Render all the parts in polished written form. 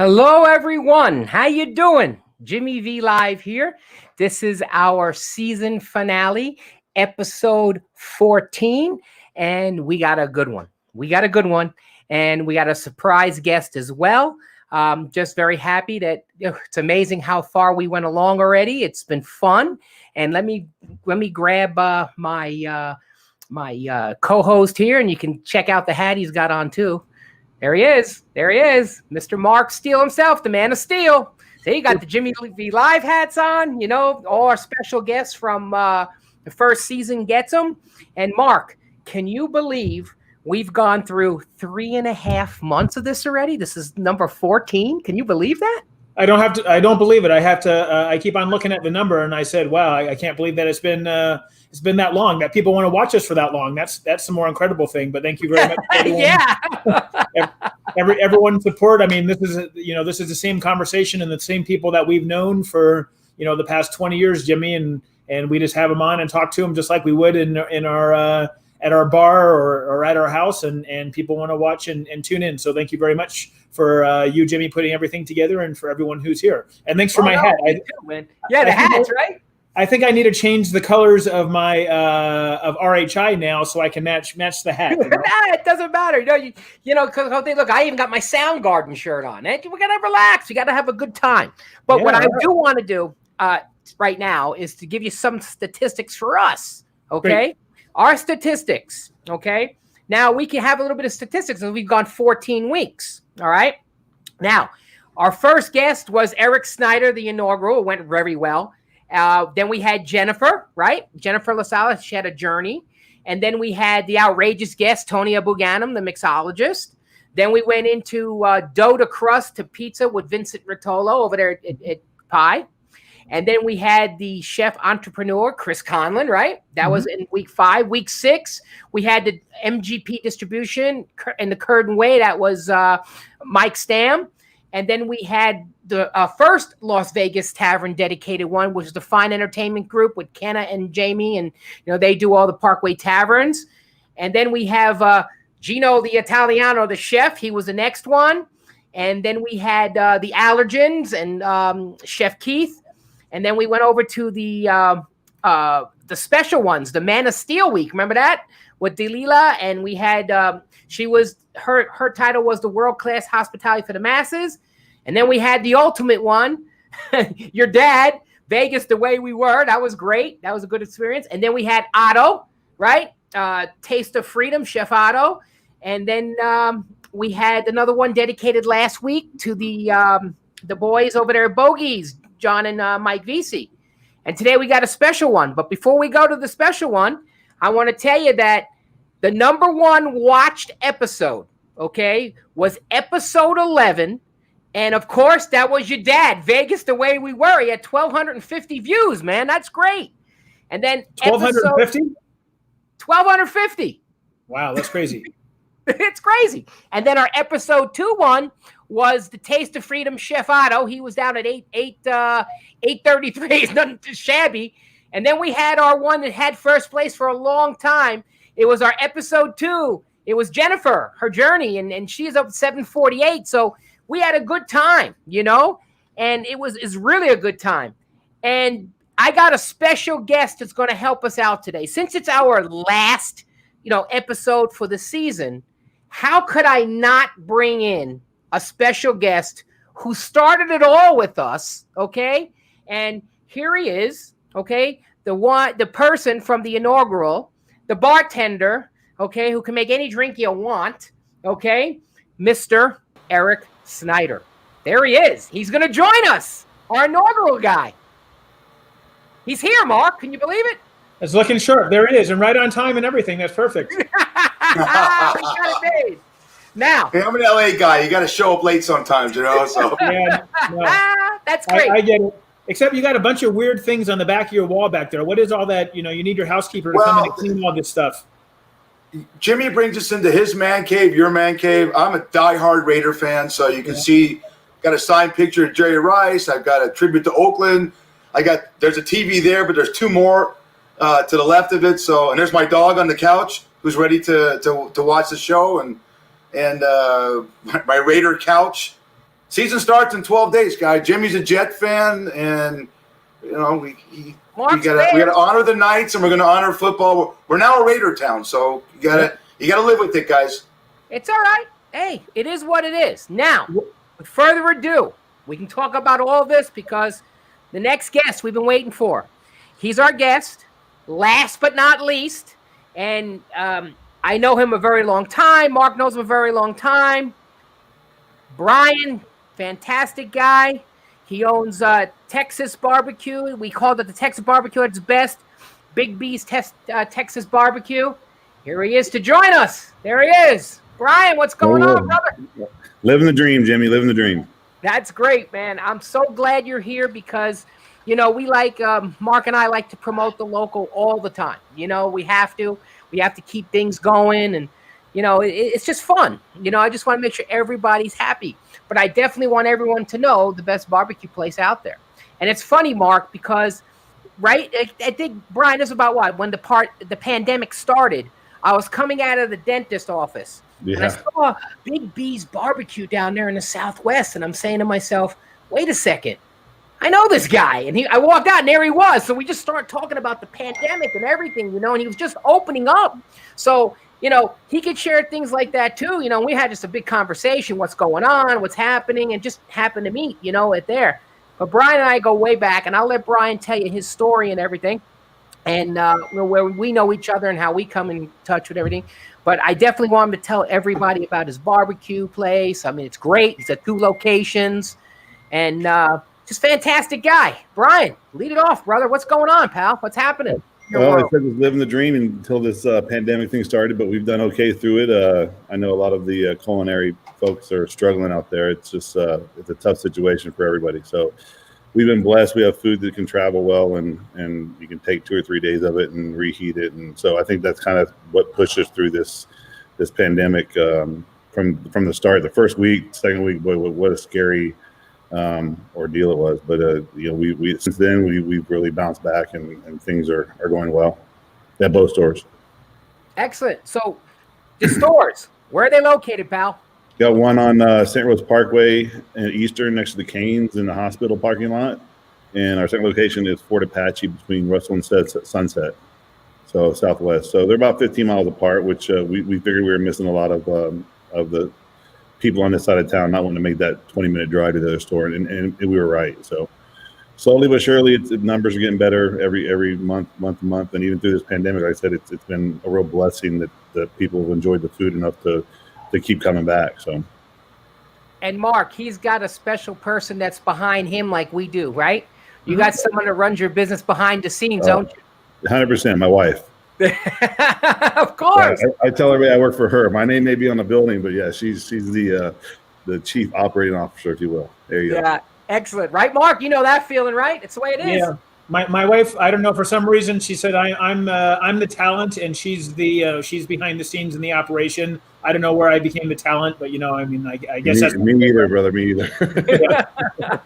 Hello, everyone. How you doing? Jimmy V Live here. This is our season finale, episode 14, and we got a good one. And we got a surprise guest as well. Just very happy that it's amazing how far we went along already. It's been fun. And let me grab my co-host here, and you can check out the hat he's got on too. There he is, Mr. Mark Steele himself, the man of steel. So you got the Jimmy V Live hats on, all our special guests from the first season gets them. And Mark, can you believe we've gone through 3.5 months of this already? This is number 14. Can you believe that? I don't believe it. I have to. I keep on looking at the number, and I said, "Wow, I can't believe that it's been that long. That people want to watch us for that long. That's the more incredible thing." But thank you very much. Yeah. Everyone's support. I mean, this is the same conversation and the same people that we've known for the past 20 years, Jimmy, and we just have them on and talk to them just like we would in our at our bar or at our house, and people want to watch and tune in. So thank you very much for you, Jimmy, putting everything together, and for everyone who's here. And thanks for my hat. The hats, right? I think I need to change the colors of my of RHI now so I can match the hat. It doesn't matter. Because look, I even got my Soundgarden shirt on. We gotta relax. We gotta have a good time. But what I do want to do right now is to give you some statistics for us. Okay. Great. Our statistics, okay? Now, we can have a little bit of statistics, and we've gone 14 weeks, all right? Now, our first guest was Eric Snyder, the inaugural. It went very well. Then we had Jennifer, right? Jennifer LaSala, she had a journey. And then we had the outrageous guest, Tonya Buchanan, the mixologist. Then we went into dough to crust to pizza with Vincent Rotolo over there at Pie. And then we had the chef entrepreneur, Chris Conlon, right? That was in week 5. Week 6, we had the MGP distribution and the Curd and Whey. That was Mike Stam. And then we had the first Las Vegas Tavern dedicated one, which is the Fine Entertainment Group with Kenna and Jamie. And, they do all the Parkway Taverns. And then we have Gino, the Italiano, the chef. He was the next one. And then we had the Allergens and Chef Keith. And then we went over to the special ones, the Man of Steel week. Remember that with Delila? And we had her title was the World Class Hospitality for the Masses. And then we had the ultimate one, your dad, Vegas the Way We Were. That was great. That was a good experience. And then we had Otto, right? Taste of Freedom, Chef Otto. And then we had another one dedicated last week to the boys over there at Bogies, John and Mike Vesey. And today we got a special one. But before we go to the special one, I want to tell you that the number 1 watched episode, okay, was episode 11. And, of course, that was your dad, Vegas the Way We Were. He had 1,250 views, man. That's great. And then 1,250? 1,250. Wow, that's crazy. It's crazy. And then our episode 2 one was the Taste of Freedom Chef Otto. He was down at 833. It's nothing too shabby. And then we had our one that had first place for a long time. It was our episode 2. It was Jennifer, her journey, and she's up 748. So we had a good time, and it's really a good time. And I got a special guest that's going to help us out today. Since it's our last, episode for the season, how could I not bring in a special guest who started it all with us, okay? And here he is, okay? The person from the inaugural, the bartender, okay, who can make any drink you want, okay? Mr. Eric Snyder. There he is. He's going to join us, our inaugural guy. He's here, Mark. Can you believe it? It's looking sharp. There it is, and right on time and everything. That's perfect. We got it made. Now, hey, I'm an LA guy. You got to show up late sometimes, So yeah, no. That's great. I get it. Except you got a bunch of weird things on the back of your wall back there. What is all that? You need your housekeeper to come in and clean all this stuff. Jimmy brings us into his man cave, your man cave. I'm a diehard Raider fan, so you can see. Got a signed picture of Jerry Rice. I've got a tribute to Oakland. There's a TV there, but there's 2 more to the left of it. So, and there's my dog on the couch who's ready to watch the show, and my Raider couch season starts in 12 days, guy. Jimmy's a Jet fan, and you know we gotta honor the Knights, and we're gonna honor football. We're now a Raider town, so you gotta live with it, guys. It's all right. Hey, it is what it is. Now, with further ado, we can talk about all this because the next guest we've been waiting for. He's our guest, last but not least, and I know him a very long time. Mark knows him a very long time. Brian, fantastic guy. He owns Texas Barbecue. We called it the Texas Barbecue at its best. Big B's Texas Barbecue. Here he is to join us. There he is. Brian, what's going on, brother? Living the dream, Jimmy. Living the dream. That's great, man. I'm so glad you're here because, you know, we like, Mark and I like to promote the local all the time. You know, we have to. We have to keep things going, and, you know, it's just fun. You know, I just want to make sure everybody's happy. But I definitely want everyone to know the best barbecue place out there. And it's funny, Mark, because, right, I think, Brian, this is about what? When the pandemic started, I was coming out of the dentist office. Yeah. And I saw Big B's Barbecue down there in the Southwest, and I'm saying to myself, wait a second. I know this guy. And I walked out, and there he was. So we just started talking about the pandemic and everything, you know, and he was just opening up. So, you know, he could share things like that too. You know, we had just a big conversation, what's going on, what's happening, and just happened to meet, you know, it there. But Brian and I go way back, and I'll let Brian tell you his story and everything, and where we know each other and how we come in touch with everything. But I definitely want him to tell everybody about his barbecue place. I mean, it's great. He's at 2 locations, and just fantastic guy. Brian, lead it off, brother. What's going on, pal? What's happening? Well, I said was living the dream until this pandemic thing started, but we've done okay through it. I know a lot of the culinary folks are struggling out there. It's just it's a tough situation for everybody. So we've been blessed. We have food that can travel well, and you can take 2 or 3 days of it and reheat it. And so I think that's kind of what pushed us through this pandemic from the start. The first week, second week, boy, what a scary ordeal it was. But you know, we since then we've really bounced back, and things are going well at both stores. Excellent. So the stores, where are they located, pal? Got one on St. Rose Parkway in Eastern next to the Canes in the hospital parking lot. And our second location is Fort Apache between Russell and Sunset, so southwest. So they're about 15 miles apart, which we figured we were missing a lot of the people on this side of town not wanting to make that 20-minute drive to the other store. And we were right. So slowly but surely, the numbers are getting better every month. And even through this pandemic, like I said, it's been a real blessing that people have enjoyed the food enough to keep coming back. So, and Mark, he's got a special person that's behind him like we do, right? You got someone that runs your business behind the scenes, don't you? 100%, my wife. Of course. Yeah, I tell everybody I work for her. My name may be on the building, but yeah, she's the chief operating officer, if you will. There you go. Yeah, excellent. Right, Mark? You know that feeling, right? It's the way it is. Yeah. My wife, I don't know, for some reason she said I'm the talent, and she's behind the scenes in the operation. I don't know where I became the talent, but you know, I mean, I guess that's me neither, brother. Me either.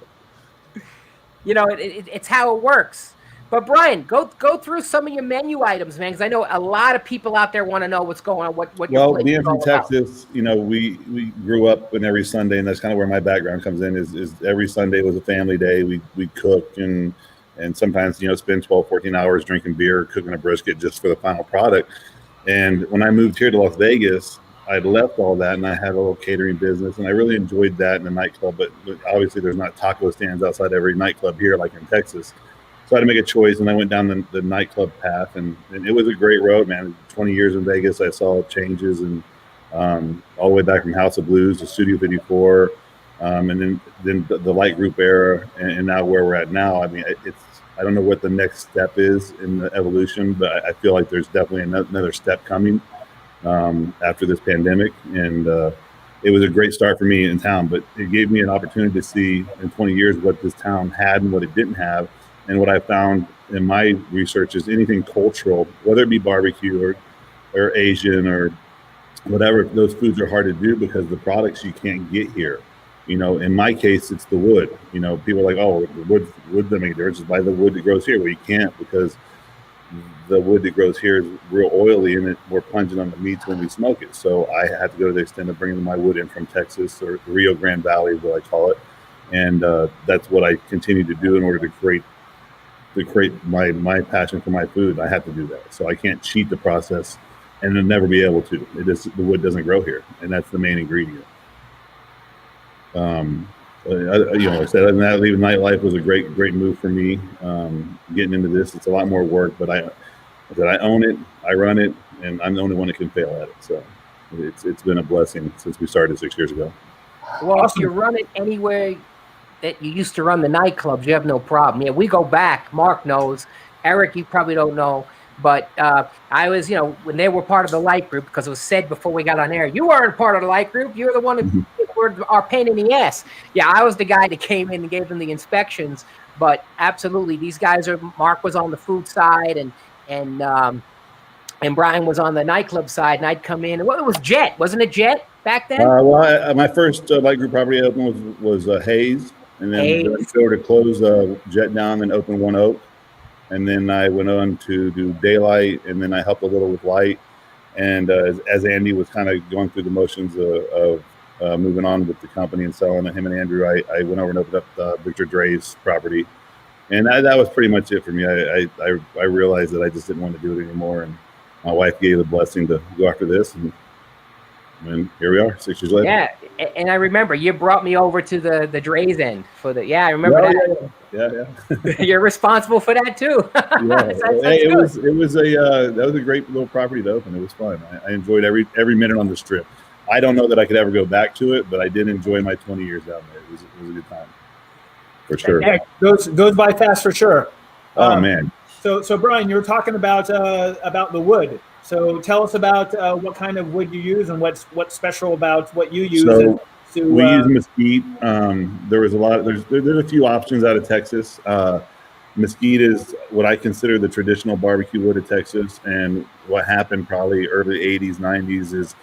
You know, it's how it works. But Brian, go through some of your menu items, man, because I know a lot of people out there want to know what's going on. What well, being from Texas, you know, we grew up in every Sunday, and that's kind of where my background comes in. Is every Sunday was a family day. We cook and sometimes, you know, spend 12, 14 hours drinking beer, cooking a brisket just for the final product. And when I moved here to Las Vegas, I left all that, and I had a little catering business, and I really enjoyed that in the nightclub. But obviously, there's not taco stands outside every nightclub here like in Texas. So I had to make a choice, and I went down the nightclub path, and it was a great road, man. 20 years in Vegas, I saw changes, and all the way back from House of Blues to Studio 54, and then the light group era, and now where we're at now. I mean, I don't know what the next step is in the evolution, but I feel like there's definitely another step coming after this pandemic, and it was a great start for me in town. But it gave me an opportunity to see in 20 years what this town had and what it didn't have. And what I found in my research is anything cultural, whether it be barbecue or Asian or whatever, those foods are hard to do because the products you can't get here. You know, in my case, it's the wood. You know, people are like, oh, the wood doesn't make a difference. Just buy the wood that grows here. Well, you can't, because the wood that grows here is real oily and it's more pungent on the meats when we smoke it. So I had to go to the extent of bringing my wood in from Texas, or the Rio Grande Valley is what I call it. And that's what I continue to do in order to create my passion for my food. I have to do that. So I can't cheat the process and then never be able to. The wood doesn't grow here, and that's the main ingredient. Like I said, that leaving nightlife was a great move for me. Getting into this, it's a lot more work, but I own it, I run it, and I'm the only one that can fail at it. So it's been a blessing since we started 6 years ago. Well, if you run it anywhere that you used to run the nightclubs, you have no problem. Yeah, we go back. Mark knows. Eric, you probably don't know. But I was, when they were part of the light group, because it was said before we got on air, you weren't part of the light group. You were the one who were our pain in the ass. Yeah, I was the guy that came in and gave them the inspections. But absolutely, these guys Mark was on the food side, and Brian was on the nightclub side, and I'd come in. Well, it was Jet. Wasn't it Jet back then? My first light group property I opened was Hayes. And then we were to close Jet down and open One Oak. And then I went on to do Daylight, and then I helped a little with Light. And as Andy was kind of going through the motions of moving on with the company and selling it, him and Andrew, I went over and opened up Victor Dre's property. And that was pretty much it for me. I realized that I just didn't want to do it anymore. And my wife gave the blessing to go after this. And here we are, 6 years later. Yeah, and I remember you brought me over to the Dre's end for the. Yeah, I remember that. Yeah. You're responsible for that too. That was a great little property to open. It was fun. I enjoyed every minute on the strip. I don't know that I could ever go back to it, but I did enjoy my 20 years down there. It was a good time, for sure. Yeah, goes by fast for sure. Oh man. So Brian, you were talking about the wood. So tell us about what kind of wood you use and what's special about what you use. We use mesquite. There's a few options out of Texas. Mesquite is what I consider the traditional barbecue wood of Texas. And what happened probably early 80s, 90s is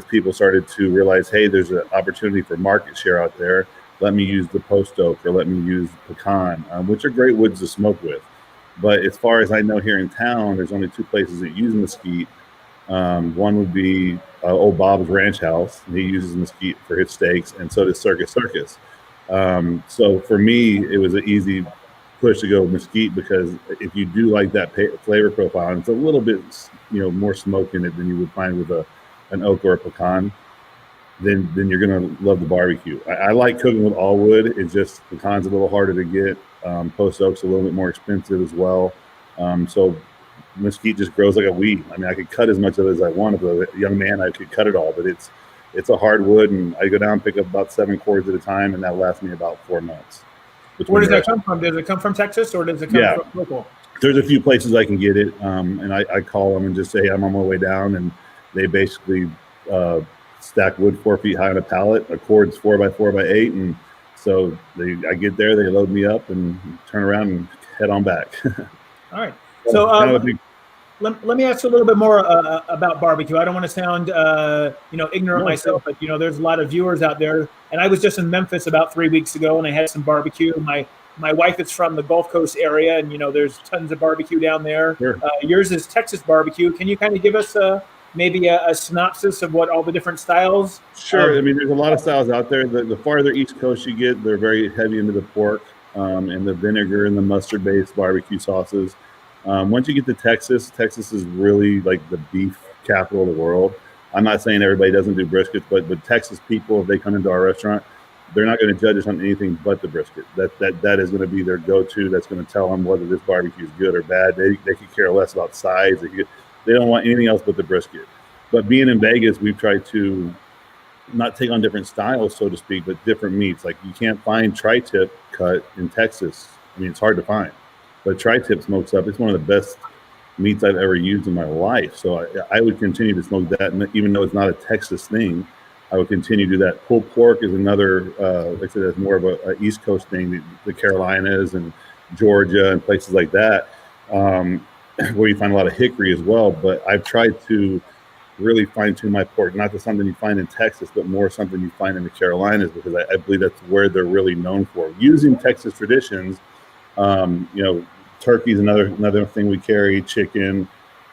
people started to realize, hey, there's an opportunity for market share out there. Let me use the post oak, or let me use pecan, which are great woods to smoke with. But as far as I know, here in town, there's only two places that use mesquite. One would be Old Bob's Ranch House. He uses mesquite for his steaks, and so does Circus. So for me, it was an easy push to go mesquite, because if you do like that flavor profile, and it's a little bit more smoke in it than you would find with an oak or a pecan, then you're gonna love the barbecue. I like cooking with all wood. It's just pecan's a little harder to get. Post oak's a little bit more expensive as well. So mesquite just grows like a weed. I mean, I could cut as much of it as I want. As a young man, I could cut it all, but it's a hard wood, and I go down and pick up about 7 cords at a time, and that lasts me about 4 months. Where does that come from? Does it come from Texas, or does it come from local? There's a few places I can get it, and I call them and just say I'm on my way down, and they basically stack wood 4 feet high on a pallet. A cord's 4 by 4 by 8, and so I get there, they load me up, and turn around and head on back. All right. So let me ask you a little bit more about barbecue. I don't want to sound ignorant myself, but there's a lot of viewers out there. And I was just in Memphis about 3 weeks ago, and I had some barbecue. My wife is from the Gulf Coast area, and there's tons of barbecue down there. Sure. Yours is Texas barbecue. Can you kind of give us maybe a synopsis of what all the different styles? Sure. I mean, there's a lot of styles out there. The farther east coast you get, they're very heavy into the pork and the vinegar and the mustard-based barbecue sauces. Once you get to Texas is really like the beef capital of the world. I'm not saying everybody doesn't do briskets, but Texas people, if they come into our restaurant, they're not going to judge us on anything but the brisket. That is going to be their go-to. That's going to tell them whether this barbecue is good or bad. They could care less about size. They don't want anything else but the brisket. But being in Vegas, we've tried to not take on different styles, so to speak, but different meats. Like, you can't find tri-tip cut in Texas. I mean, it's hard to find. But tri-tip smokes up. It's one of the best meats I've ever used in my life. So I would continue to smoke that, and even though it's not a Texas thing, I would continue to do that. Pulled pork is another, like I said, that's more of a East Coast thing, the Carolinas and Georgia and places like that, where you find a lot of hickory as well. But I've tried to really fine-tune my pork, not to something you find in Texas, but more something you find in the Carolinas, because I believe that's where they're really known for. Using Texas traditions, turkey's another thing we carry. Chicken,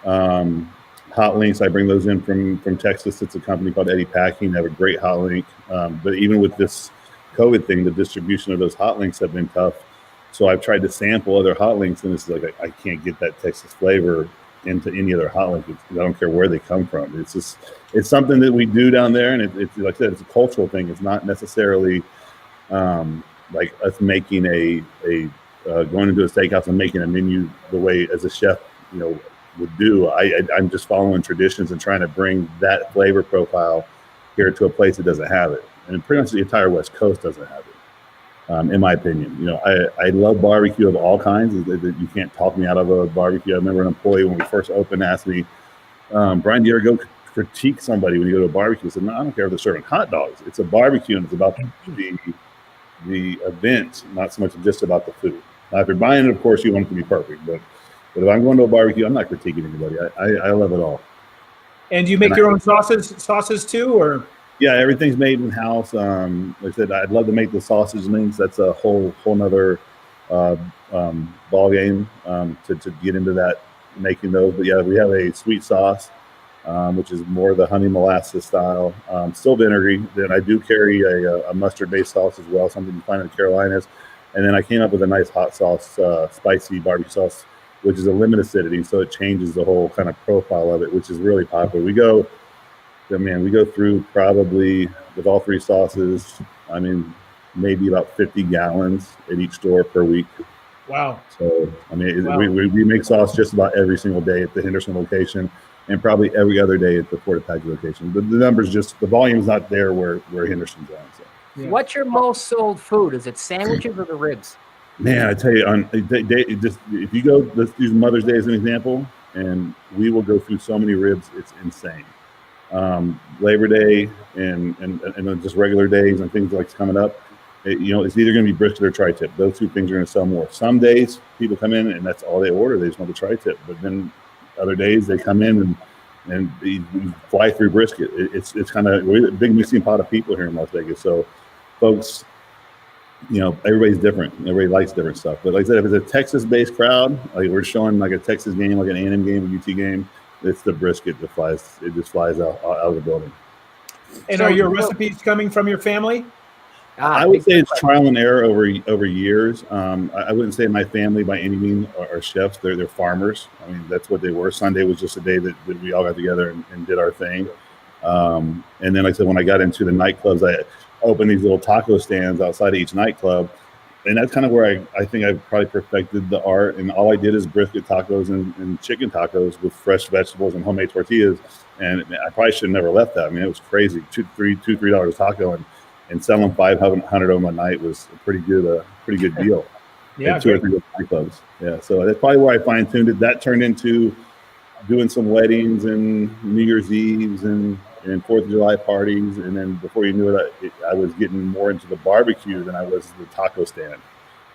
hot links. I bring those in from Texas. It's a company called Eddie Packing. They have a great hot link. But even with this COVID thing, the distribution of those hot links have been tough. So I've tried to sample other hot links, and it's like I can't get that Texas flavor into any other hot link. I don't care where they come from. It's something that we do down there, and it's like I said, it's a cultural thing. It's not necessarily like us making going into a steakhouse and making a menu the way as a chef, would do. I'm just following traditions and trying to bring that flavor profile here to a place that doesn't have it, and pretty much the entire West Coast doesn't have it. In my opinion, I love barbecue of all kinds. You can't talk me out of a barbecue. I remember an employee when we first opened asked me, Brian, do you ever go critique somebody when you go to a barbecue? I said, no, I don't care if they're serving hot dogs. It's a barbecue, and it's about the event, not so much just about the food. Now, if you're buying it, of course, you want it to be perfect. But if I'm going to a barbecue, I'm not critiquing anybody. I love it all. And do you make your own sauces too, or? Yeah, everything's made in house. Like I said, I'd love to make the sausage links. That's a whole nother ball game to get into that, making those. But yeah, we have a sweet sauce, which is more the honey molasses style, still vinegary. Then I do carry a mustard-based sauce as well, something you find in the Carolinas. And then I came up with a nice hot sauce, spicy barbecue sauce, which is a limited acidity, so it changes the whole kind of profile of it, which is really popular. We go through probably with all three sauces, maybe about 50 gallons at each store per week. Wow. So, Wow. We make sauce just about every single day at the Henderson location and probably every other day at the Fort Apache location. The numbers the volume's not there where Henderson's at. So. Yeah. What's your most sold food? Is it sandwiches or the ribs? Man, I tell you, if you go, let's use Mother's Day as an example, and we will go through so many ribs, it's insane. Labor Day and then just regular days and things like coming up, it's either going to be brisket or tri-tip. Those two things are going to sell more. Some days people come in and that's all they order. They just want the tri-tip. But then other days they come in and we fly through brisket. It's kind of a big mixing pot of people here in Las Vegas. So folks, everybody's different. Everybody likes different stuff. But like I said, if it's a Texas-based crowd, like we're showing like a Texas game, like an A&M game, a UT game, it's the brisket that flies. It just flies out of the building. And are your recipes coming from your family? I would say it's trial and error over years. I wouldn't say my family by any means are chefs. They're farmers. That's what they were. Sunday was just a day that we all got together and did our thing. And then, like I said, when I got into the nightclubs, I opened these little taco stands outside of each nightclub. And that's kind of where I think I probably perfected the art. And all I did is brisket tacos and chicken tacos with fresh vegetables and homemade tortillas. And I probably should have never left that. It was crazy. $3 a taco and selling 500 of them a night was a pretty good deal. Yeah, two or three nightclubs. Yeah, so that's probably where I fine tuned it. That turned into doing some weddings and New Year's Eves and 4th of July parties, and then before you knew it, I was getting more into the barbecue than I was the taco stand,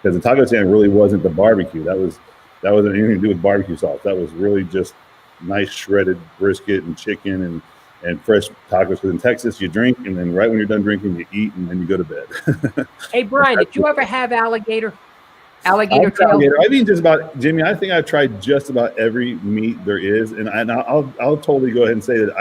because the taco stand really wasn't the barbecue. That wasn't anything to do with barbecue sauce. That was really just nice shredded brisket and chicken and fresh tacos. Because in Texas, you drink, and then right when you're done drinking, you eat, and then you go to bed. Hey, Brian, did you ever have alligator tail? Just about, Jimmy, I think I've tried just about every meat there is, and I'll totally go ahead and say that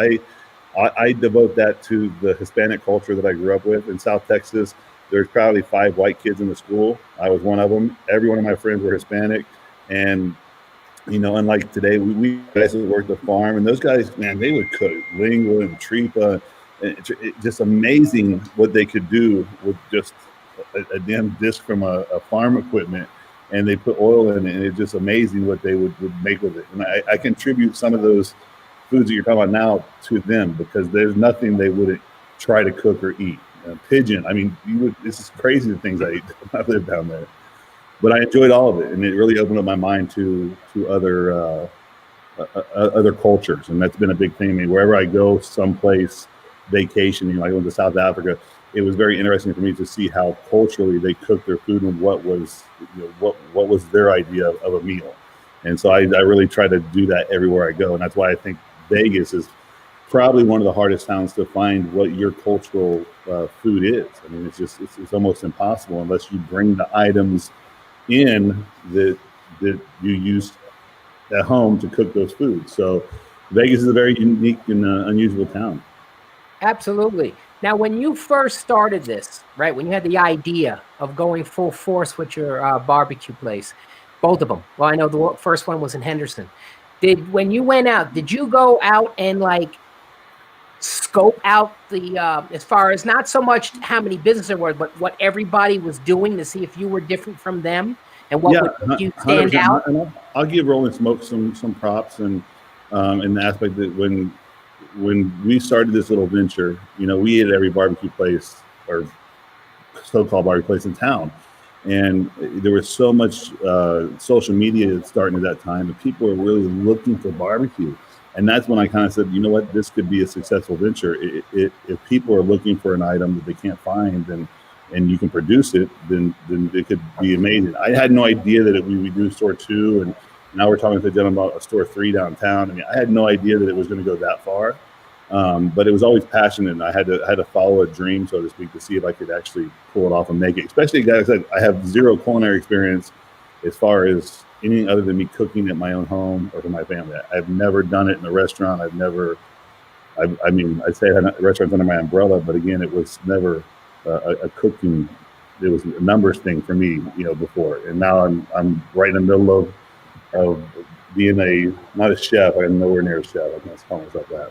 I devote that to the Hispanic culture that I grew up with in South Texas. There's probably 5 white kids in the school. I was one of them. Every one of my friends were Hispanic. And, unlike today, we guys that worked the farm, and those guys, man, they would cook lingua and tripa. It's just amazing what they could do with just a damn disc from a farm equipment. And they put oil in it, and it's just amazing what they would make with it. And I contribute some of those foods that you're talking about now to them, because there's nothing they wouldn't try to cook or eat. Pigeon, this is crazy the things I eat. I live down there, but I enjoyed all of it, and it really opened up my mind to other cultures, and that's been a big thing to me. Wherever I go, someplace vacationing, like I went to South Africa, it was very interesting for me to see how culturally they cook their food and what was their idea of a meal. And so I really try to do that everywhere I go, and that's why I think Vegas is probably one of the hardest towns to find what your cultural food is. It's almost impossible unless you bring the items in that that you use at home to cook those foods. So Vegas is a very unique and unusual town. Absolutely. Now, when you first started this, right, when you had the idea of going full force with your barbecue place, both of them. Well, I know the first one was in Henderson. When you went out, did you go out and like scope out the as far as not so much how many businesses there were, but what everybody was doing to see if you were different from them and what would make you stand out? And I'll give Rolling Smoke some props and in the aspect that when we started this little venture, you know, we ate at every barbecue place or so-called barbecue place in town. And there was so much social media starting at that time, and people were really looking for barbecue. And that's when I kind of said, you know what, this could be a successful venture. If people are looking for an item that they can't find and you can produce it, then it could be amazing. I had no idea that we would do store 2, and now we're talking to the gentleman about a store 3 downtown. I mean, I had no idea that it was going to go that far, but it was always passionate, and I had to follow a dream, so to speak, to see if I could actually pull it off and make it. Especially, guys, I have zero culinary experience as far as anything other than me cooking at my own home or for my family. I've never done it in a restaurant. I mean, I'd say I had restaurants under my umbrella, but again, it was never a cooking. It was a numbers thing for me, you know, before. And now I'm right in the middle of being not a chef. I'm nowhere near a chef. I can't call myself that,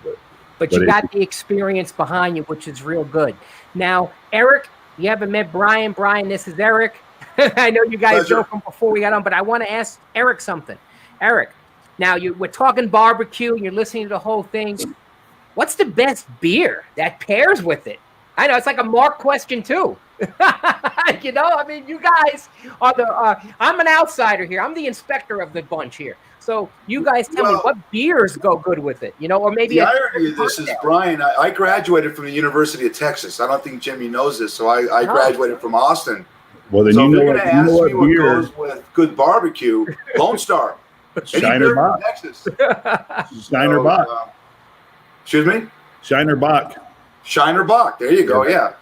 but you got the experience behind you, which is real good. Now, Eric, you haven't met Brian. Brian, this is Eric. I know you guys joked from before we got on, but I want to ask Eric something. Eric, now we're talking barbecue and you're listening to the whole thing. What's the best beer that pairs with it? I know it's like a Mark question too. You know, I mean, you guys are I'm an outsider here. I'm the inspector of the bunch here. So you guys tell me what beers go good with it, you know, or maybe. The irony of this is, Brian, I graduated from the University of Texas. I don't think Jimmy knows this. So I graduated from Austin. Well, then so you know what beer goes with good barbecue. Lone Star. Shiner Bock. Texas. Shiner Bock. Excuse me? Shiner Bock. Shiner Bock. There you go. Yeah.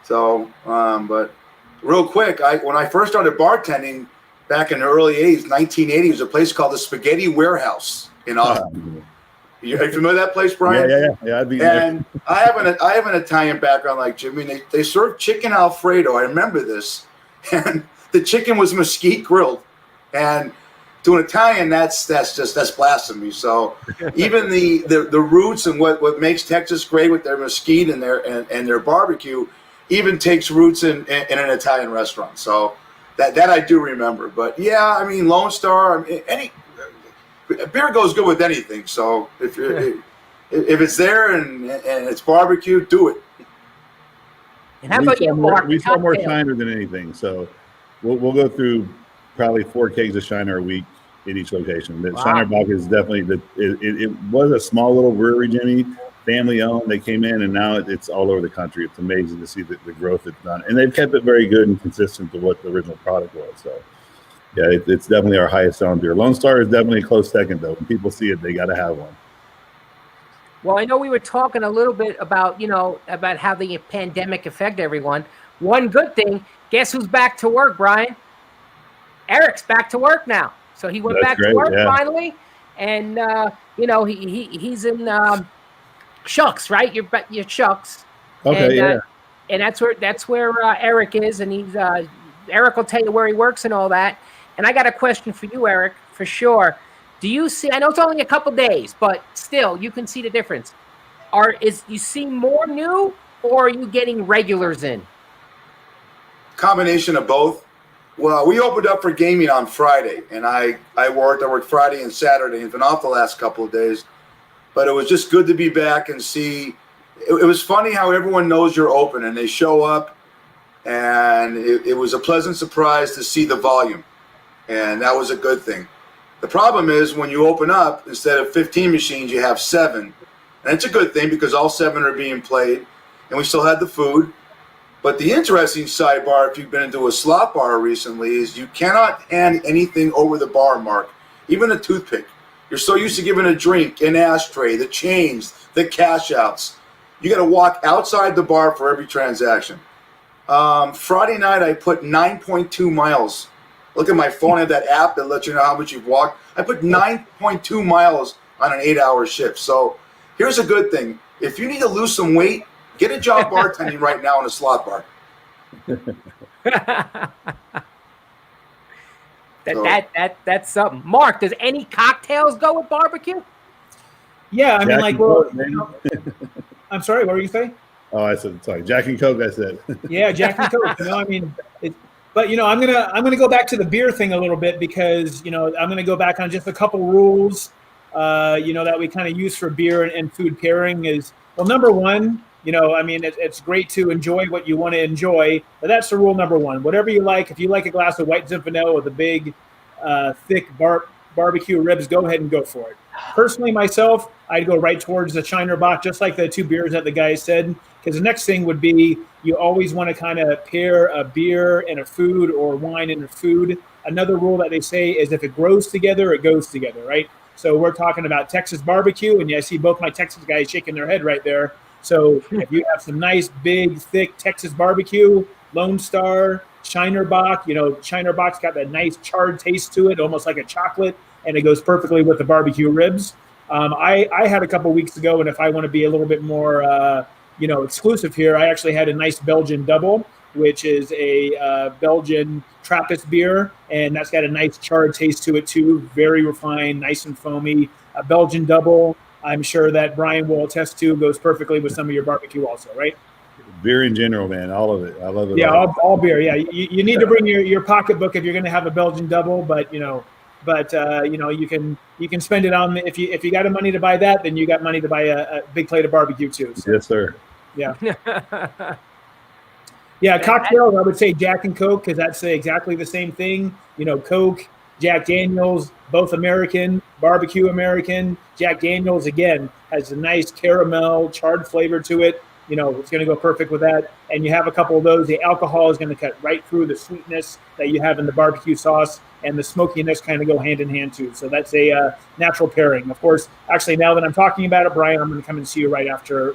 So, but real quick, when I first started bartending back in the early 80s, 1980, was a place called the Spaghetti Warehouse in Austin. Are you familiar with that place, Brian? Yeah. I'd be and I have an Italian background like Jimmy. And they served chicken Alfredo. I remember this. And the chicken was mesquite grilled. And to an Italian, that's blasphemy. So even the roots and what makes Texas great with their mesquite and their barbecue even takes roots in an Italian restaurant. So that I do remember. But yeah, I mean, Lone Star, any beer goes good with anything. So if it's there and it's barbecue, do it. And how about you, Mark? We sell more Shiner than anything. So we'll go through probably 4 kegs of Shiner a week at each location. The Shiner Bock is definitely it was a small little brewery, Jimmy, family owned. They came in and now it's all over the country. It's amazing to see the growth it's done. And they've kept it very good and consistent to what the original product was. So yeah, it's definitely our highest selling beer. Lone Star is definitely a close second though. When people see it, they got to have one. Well, I know we were talking a little bit about, about how the pandemic affected everyone. One good thing, guess who's back to work, Brian? Eric's back to work now. So he went back to work finally. And, he's in Shucks, right? You're Shucks. Okay, and that's where Eric is. And Eric will tell you where he works and all that. And I got a question for you, Eric, for sure. Do you see? I know it's only a couple days, but still, you can see the difference. You see more new, or are you getting regulars in? Combination of both. Well, we opened up for gaming on Friday, and I worked Friday and Saturday, and been off the last couple of days. But it was just good to be back and see. It was funny how everyone knows you're open, and they show up, and it was a pleasant surprise to see the volume, and that was a good thing. The problem is when you open up, instead of 15 machines, you have 7. And it's a good thing because all 7 are being played, and we still had the food. But the interesting sidebar, if you've been into a slot bar recently, is you cannot hand anything over the bar, Mark, even a toothpick. You're so used to giving a drink, an ashtray, the change, the cash outs. You got to walk outside the bar for every transaction. Friday night, I put 9.2 miles Look at my phone. I have that app that lets you know how much you've walked. I put 9.2 miles on an 8-hour shift. So here's a good thing. If you need to lose some weight, get a job bartending right now in a slot bar. That's something. Mark, does any cocktails go with barbecue? Yeah, I mean, Jack like, and well, Coke, man. I'm sorry, what were you saying? Oh, I said sorry. Jack and Coke. I said. Yeah, Jack and Coke. I mean, but I'm gonna go back to the beer thing a little bit because I'm gonna go back on just a couple rules, that we kind of use for beer and food pairing. Is, well, number one, I mean, it's great to enjoy what you want to enjoy, but that's the rule number one. Whatever you like, if you like a glass of white Zinfandel with a big, thick barbecue ribs, go ahead and go for it. Personally, myself, I'd go right towards the Shiner Bock, just like the two beers that the guy said, because the next thing would be you always want to kind of pair a beer and a food or wine and a food. Another rule that they say is if it grows together, it goes together, right? So we're talking about Texas barbecue, and I see both my Texas guys shaking their head right there. So if you have some nice, big, thick Texas barbecue, Lone Star, Shiner Bock, Shiner Bock's got that nice charred taste to it, almost like a chocolate, and it goes perfectly with the barbecue ribs. I had a couple weeks ago, and if I want to be a little bit more, exclusive here, I actually had a nice Belgian double, which is a Belgian Trappist beer, and that's got a nice charred taste to it too, very refined, nice and foamy. A Belgian double, I'm sure that Brian will attest to, goes perfectly with some of your barbecue also, right? Beer in general, man, all of it. I love it. Yeah, all beer. Yeah, you need to bring your pocketbook if you're going to have a Belgian double, but you can spend it on, if you got the money to buy that, then you got money to buy a big plate of barbecue too. So, yes, sir. Yeah. Yeah, cocktails, I would say Jack and Coke, because that's exactly the same thing. Coke, Jack Daniels, both American, barbecue American. Jack Daniels, again, has a nice caramel, charred flavor to it. It's going to go perfect with that. And you have a couple of those. The alcohol is going to cut right through the sweetness that you have in the barbecue sauce, and the smokiness kind of go hand in hand too. So that's a natural pairing. Of course, actually, now that I'm talking about it, Brian, I'm going to come and see you right after.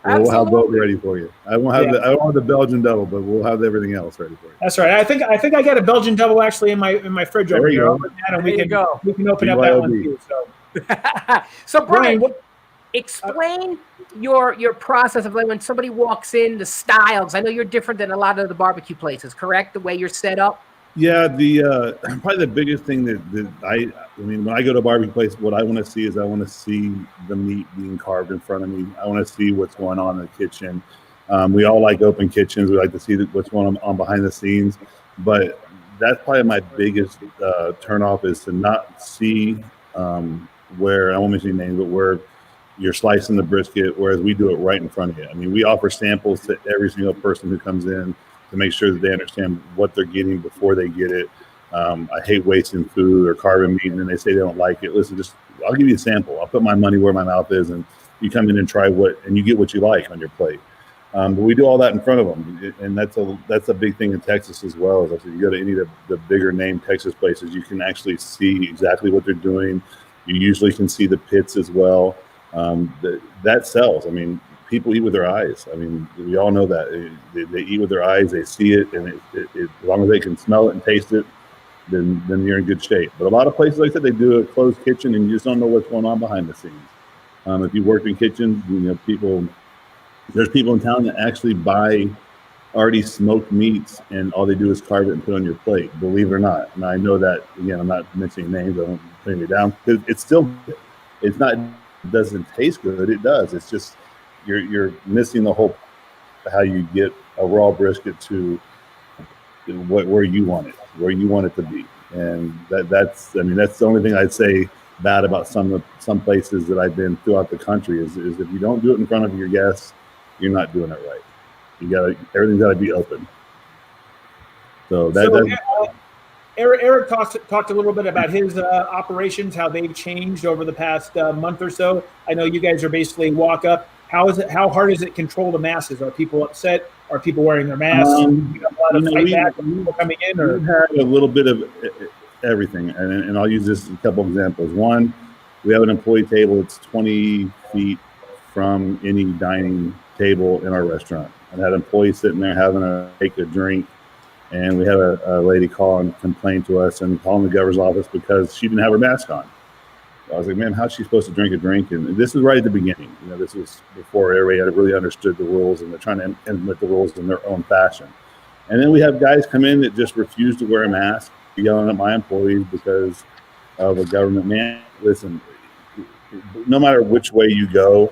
We'll have both ready for you. I won't have the Belgian double, but we'll have everything else ready for you. That's right. I think I got a Belgian double actually in my fridge over here. We can open up that one too. So Brian, explain your process of when somebody walks in, the styles. I know you're different than a lot of the barbecue places, correct? The way you're set up. Yeah, probably the biggest thing that when I go to a barbecue place, what I want to see is I want to see the meat being carved in front of me. I want to see what's going on in the kitchen. We all like open kitchens. We like to see what's going on behind the scenes. But that's probably my biggest turnoff is to not see where, I won't mention names, but where you're slicing the brisket, whereas we do it right in front of you. I mean, we offer samples to every single person who comes in to make sure that they understand what they're getting before they get it. I hate wasting food or carving meat, and then they say they don't like it. Listen, I'll give you a sample. I'll put my money where my mouth is, and you come in and try and you get what you like on your plate. But we do all that in front of them, and that's a big thing in Texas as well. Is you go to any of the bigger name Texas places, you can actually see exactly what they're doing. You usually can see the pits as well. That sells. I mean, people eat with their eyes. I mean, we all know that. They eat with their eyes, they see it, and as long as they can smell it and taste it, then you're in good shape. But a lot of places, like I said, they do a closed kitchen, and you just don't know what's going on behind the scenes. If you work in kitchens, there's people in town that actually buy already smoked meats, and all they do is carve it and put it on your plate, believe it or not. And I know that, again, I'm not mentioning names, I won't put it down, because it doesn't taste good. It does. It's just, you're missing the whole how you get a raw brisket to where you want it to be, and that's the only thing I'd say bad about some places that I've been throughout the country is if you don't do it in front of your guests, you're not doing it right. Everything's got to be open. So Eric talked a little bit about his operations, how they've changed over the past month or so. I know you guys are basically walk up. How hard is it control the masses? Are people upset? Are people wearing their masks? You got a lot of fight back when people coming in? Or? We've had a little bit of everything, and I'll use this a couple examples. One, we have an employee table that's 20 feet from any dining table in our restaurant. I had employees sitting there having take a drink And we had a lady call and complain to us and call in the governor's office because she didn't have her mask on. I was like, man, how's she supposed to drink a drink? And this is right at the beginning. This was before everybody had really understood the rules, and they're trying to implement the rules in their own fashion. And then we have guys come in that just refuse to wear a mask, yelling at my employees because of a government man. Listen, no matter which way you go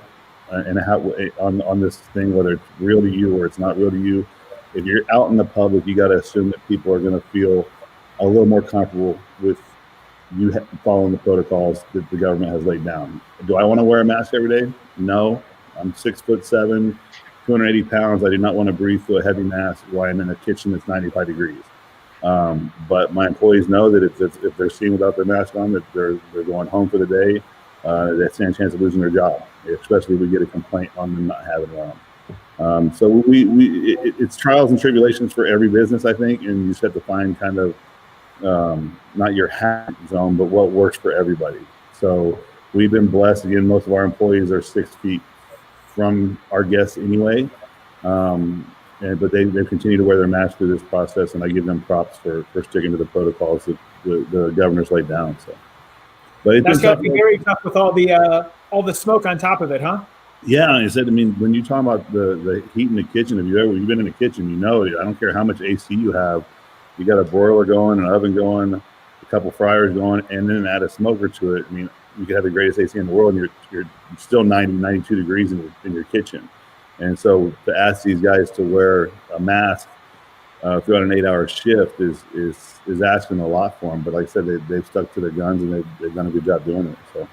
and how on this thing, whether it's real to you or it's not real to you, if you're out in the public, you got to assume that people are going to feel a little more comfortable with you following the protocols that the government has laid down. Do I want to wear a mask every day? No. I'm 6'7", 280 pounds. I do not want to breathe through a heavy mask while I'm in a kitchen that's 95 degrees. But my employees know that if they're seen without their mask on, that they're going home for the day. They stand a chance of losing their job, especially if we get a complaint on them not having it on. So it's trials and tribulations for every business, I think, and you just have to find kind of not your hack zone, but what works for everybody. So we've been blessed. Again, most of our employees are 6 feet from our guests anyway, but they've continued to wear their masks through this process, and I give them props for sticking to the protocols that the governor's laid down. So, but that's got to be very tough with all the smoke on top of it, huh? Yeah, I said, I mean, when you talk about the heat in the kitchen, if you've been in the kitchen, I don't care how much AC you have, you got a broiler going, an oven going, a couple fryers going, and then add a smoker to it. I mean, you could have the greatest AC in the world, and you're still 90, 92 degrees in your kitchen. And so to ask these guys to wear a mask throughout an 8-hour shift is asking a lot for them. But like I said, they've stuck to their guns, and they've done a good job doing it. So,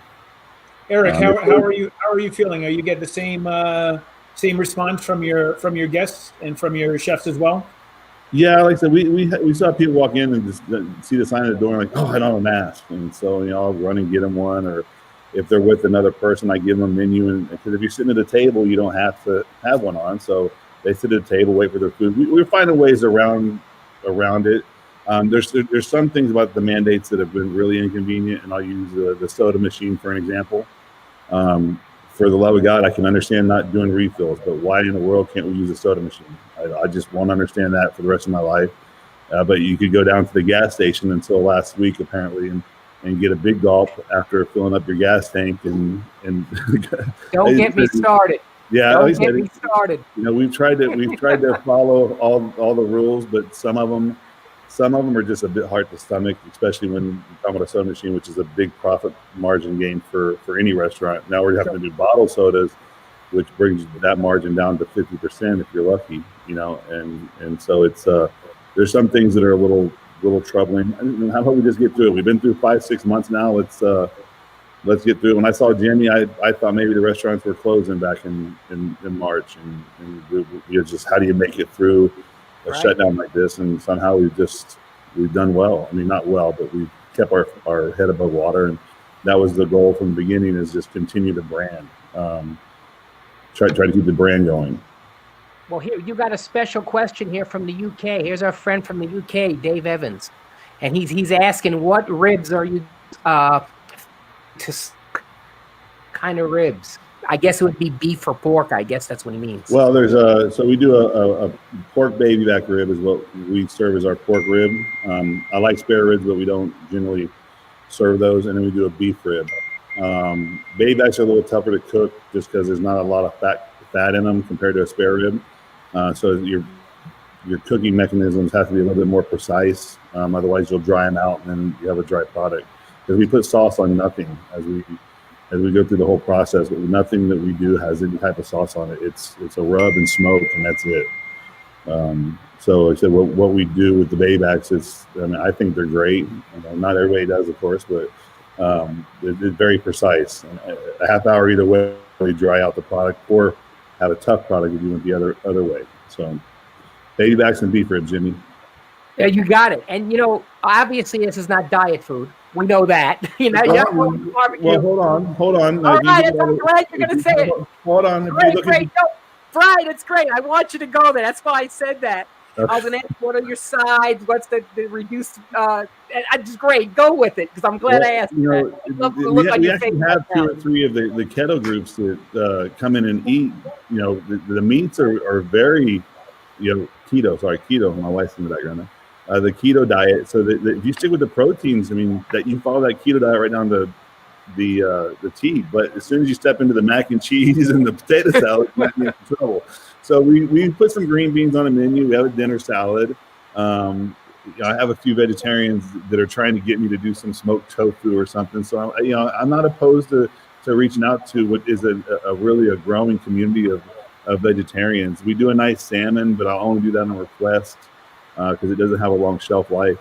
Eric, how are you feeling? Are you getting the same response from your guests and from your chefs as well? Yeah, like I said, we saw people walk in and just see the sign at the door, and like, oh, I don't have a mask, and so I'll run and get them one, or if they're with another person, I give them a menu, and because if you're sitting at a table, you don't have to have one on, so they sit at a table, wait for their food. We're finding ways around it. There's some things about the mandates that have been really inconvenient, and I'll use the soda machine for an example. For the love of God, I can understand not doing refills, but why in the world can't we use a soda machine? I just won't understand that for the rest of my life. But you could go down to the gas station until last week, apparently, and get a big gulp after filling up your gas tank. And don't get me started. Yeah, don't get me started. We've tried to follow all the rules, but some of them are just a bit hard to stomach, especially when you're talking about a soda machine, which is a big profit margin gain for any restaurant. Now we're having to do bottled sodas, which brings that margin down to 50% if you're lucky, and so it's there's some things that are a little troubling. How about we just get through it? We've been through 5-6 months now. Let's get through it. When I saw Jimmy, I thought maybe the restaurants were closing back in March, and you're just, how do you make it through a shutdown like this? And somehow we've done well. I mean, not well, but we've kept our head above water, and that was the goal from the beginning, is just continue the brand. Try to keep the brand going. Well, here you got a special question here from the UK. Here's our friend from the UK, Dave Evans, and he's asking, what ribs are you kind of ribs? I guess it would be beef or pork. I guess that's what he means. Well, so we do a pork babyback rib is what we serve as our pork rib. I like spare ribs, but we don't generally serve those. And then we do a beef rib. Babybacks are a little tougher to cook just because there's not a lot of fat in them compared to a spare rib. So your cooking mechanisms have to be a little bit more precise. Otherwise, you'll dry them out, and then you have a dry product. Because we put sauce on nothing as we go through the whole process. But nothing that we do has any type of sauce on it. It's a rub and smoke, and that's it. So like I said, what we do with the baybacks is, I think they're great. Not everybody does, of course, but they're very precise. And a half hour either way, we dry out the product, or have a tough product if you went the other way. So babybacks and beef ribs, Jimmy. Yeah, you got it. And obviously this is not diet food. We know that. Well, hold on. All right, I'm glad you're going to say it. Hold on. Great. No, Brian, it's great. I want you to go there. That's why I said that. Okay. I was going to ask, what are your sides? What's the reduced? Just great. Go with it, because I'm glad I asked that. We actually have 2 or 3 of the keto groups that come in and eat. The meats are very keto. My wife's in the background now. The keto diet. So that if you stick with the proteins, I mean, that you follow that keto diet right down to the T. But as soon as you step into the mac and cheese and the potato salad, you might be in trouble. So we put some green beans on the menu. We have a dinner salad. I have a few vegetarians that are trying to get me to do some smoked tofu or something. So I'm not opposed to reaching out to what is a really growing community of vegetarians. We do a nice salmon, but I'll only do that on request because it doesn't have a long shelf life.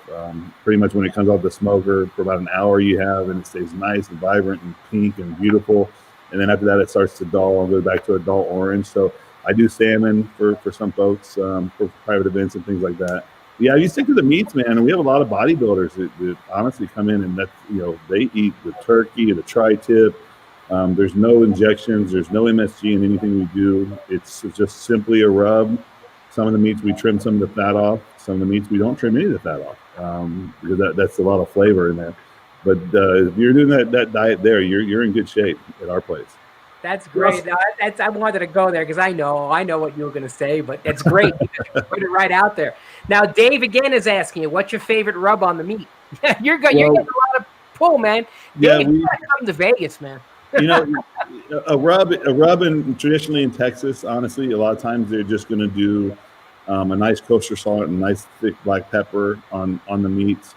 Pretty much when it comes off the smoker, for about an hour you have, and it stays nice and vibrant and pink and beautiful. And then after that, it starts to dull and goes back to a dull orange. So I do salmon for some folks for private events and things like that. Yeah, you stick to the meats, man. And we have a lot of bodybuilders that honestly come in and they eat the turkey, the tri-tip. There's no injections. There's no MSG in anything we do. It's just simply a rub. Some of the meats we trim some of the fat off. Some of the meats we don't trim any of the fat off because that's a lot of flavor in there. But if you're doing that diet there, you're in good shape at our place. That's great. No, I wanted to go there because I know what you were going to say, but it's great. You put it right out there. Now, Dave again is asking you, what's your favorite rub on the meat? You're getting a lot of pull, man. Dave, you gotta come to Vegas, man. A rub, and traditionally in Texas, honestly, a lot of times they're just going to do a nice kosher salt and nice thick black pepper on the meats.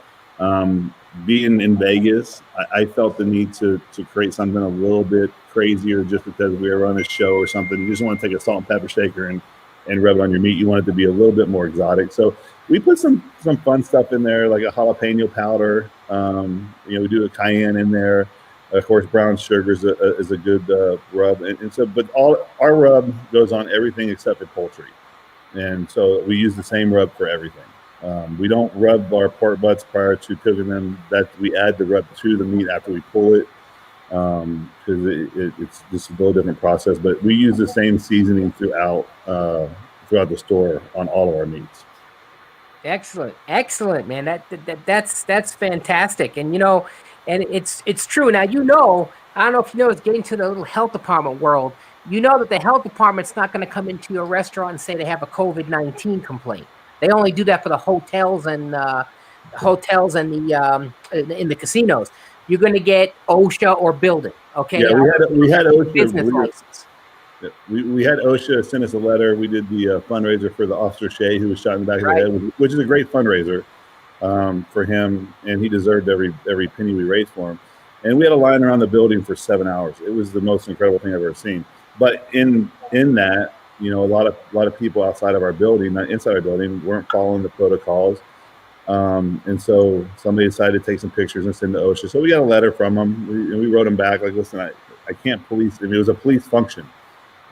Being in Vegas, I felt the need to create something a little bit crazier just because we were on a show or something. You just want to take a salt and pepper shaker and rub it on your meat. You want it to be a little bit more exotic. So we put some fun stuff in there, like a jalapeno powder. We do a cayenne in there. Of course, brown sugar is a good rub. And so, but all our rub goes on everything except for poultry. And so we use the same rub for everything. We don't rub our pork butts prior to cooking them. That we add the rub to the meat after we pull it because it's just a little different process. But we use the same seasoning throughout the store on all of our meats. Excellent, man. That's fantastic. And and it's true. Now I don't know if you know, it's getting to the little health department world. You know that the health department's not going to come into your restaurant and say they have a COVID-19 complaint. They only do that for the hotels and the in the casinos. You're going to get OSHA or building. Okay. Yeah, we had OSHA business license. We had OSHA send us a letter. We did the fundraiser for the Officer Shea who was shot in the back of the head, which is a great fundraiser for him, and he deserved every penny we raised for him. And we had a line around the building for 7 hours. It was the most incredible thing I've ever seen. But in that, a lot of people outside of our building, not inside our building, weren't following the protocols. And so somebody decided to take some pictures and send to OSHA. So we got a letter from them. We wrote them back like, listen, I can't police. I mean, it was a police function.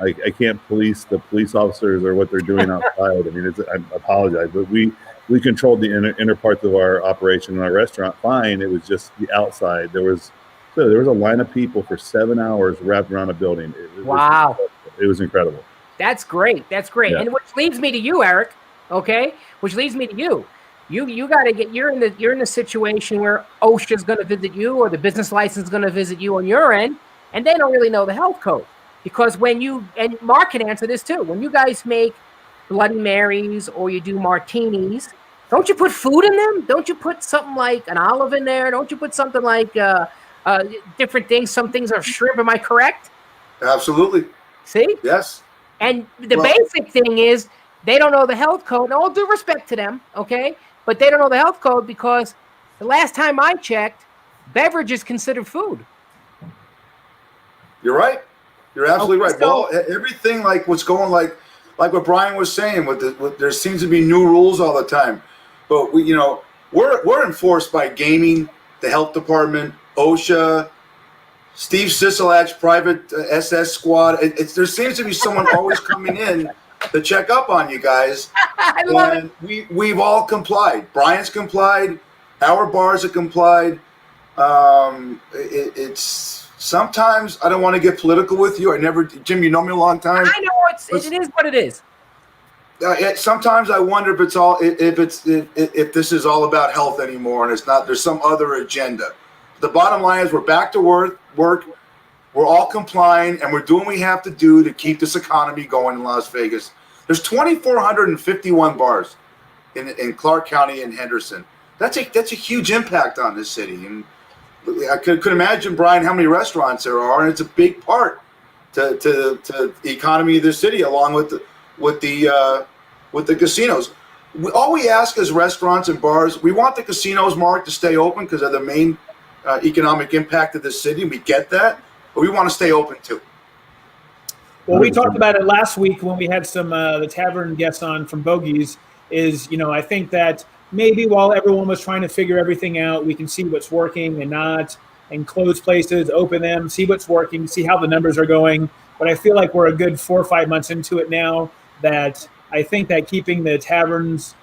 I can't police the police officers or what they're doing outside. I mean, I apologize, but we controlled the inner parts of our operation in our restaurant fine. It was just the outside. There was a line of people for 7 hours wrapped around a building. Wow. It was incredible. That's great. Yeah. And which leads me to you, Eric. Okay. Which leads me to you. You got to you're in the situation where OSHA is going to visit you or the business license is going to visit you on your end, and they don't really know the health code. Because and Mark can answer this too, when you guys make Bloody Marys or you do martinis, don't you put food in them? Don't you put something like an olive in there? Don't you put something like different things? Some things are shrimp. Am I correct? Absolutely. See? Yes. And the basic thing is they don't know the health code. And all due respect to them, okay? But they don't know the health code because the last time I checked, beverage is considered food. You're right. You're absolutely right. Well, everything like what's going like what Brian was saying. There seems to be new rules all the time, but we're enforced by gaming, the health department, OSHA, Steve Sisolak's private SS squad. There seems to be someone always coming in to check up on you guys. I love it. We've all complied. Brian's complied. Our bars have complied. It's. Sometimes I don't want to get political with you. Jim, you know me a long time. I know it is what it is. Sometimes I wonder if this is all about health anymore, and it's not. There's some other agenda. The bottom line is we're back to work. We're all complying, and we're doing what we have to do to keep this economy going in Las Vegas. There's 2,451 bars in Clark County and Henderson. That's a huge impact on this city. And I could imagine, Brian, how many restaurants there are, and it's a big part to the economy of the city, along with the casinos. All we ask as restaurants and bars, we want the casinos, Mark, to stay open because of the main economic impact of the city. We get that, but we want to stay open too. Well, we talked about it last week when we had some the tavern guests on from Bogies. I think that maybe while everyone was trying to figure everything out, we can see what's working and not, and close places, open them, see what's working, see how the numbers are going. But I feel like we're a good 4 or 5 months into it now that I think that keeping the taverns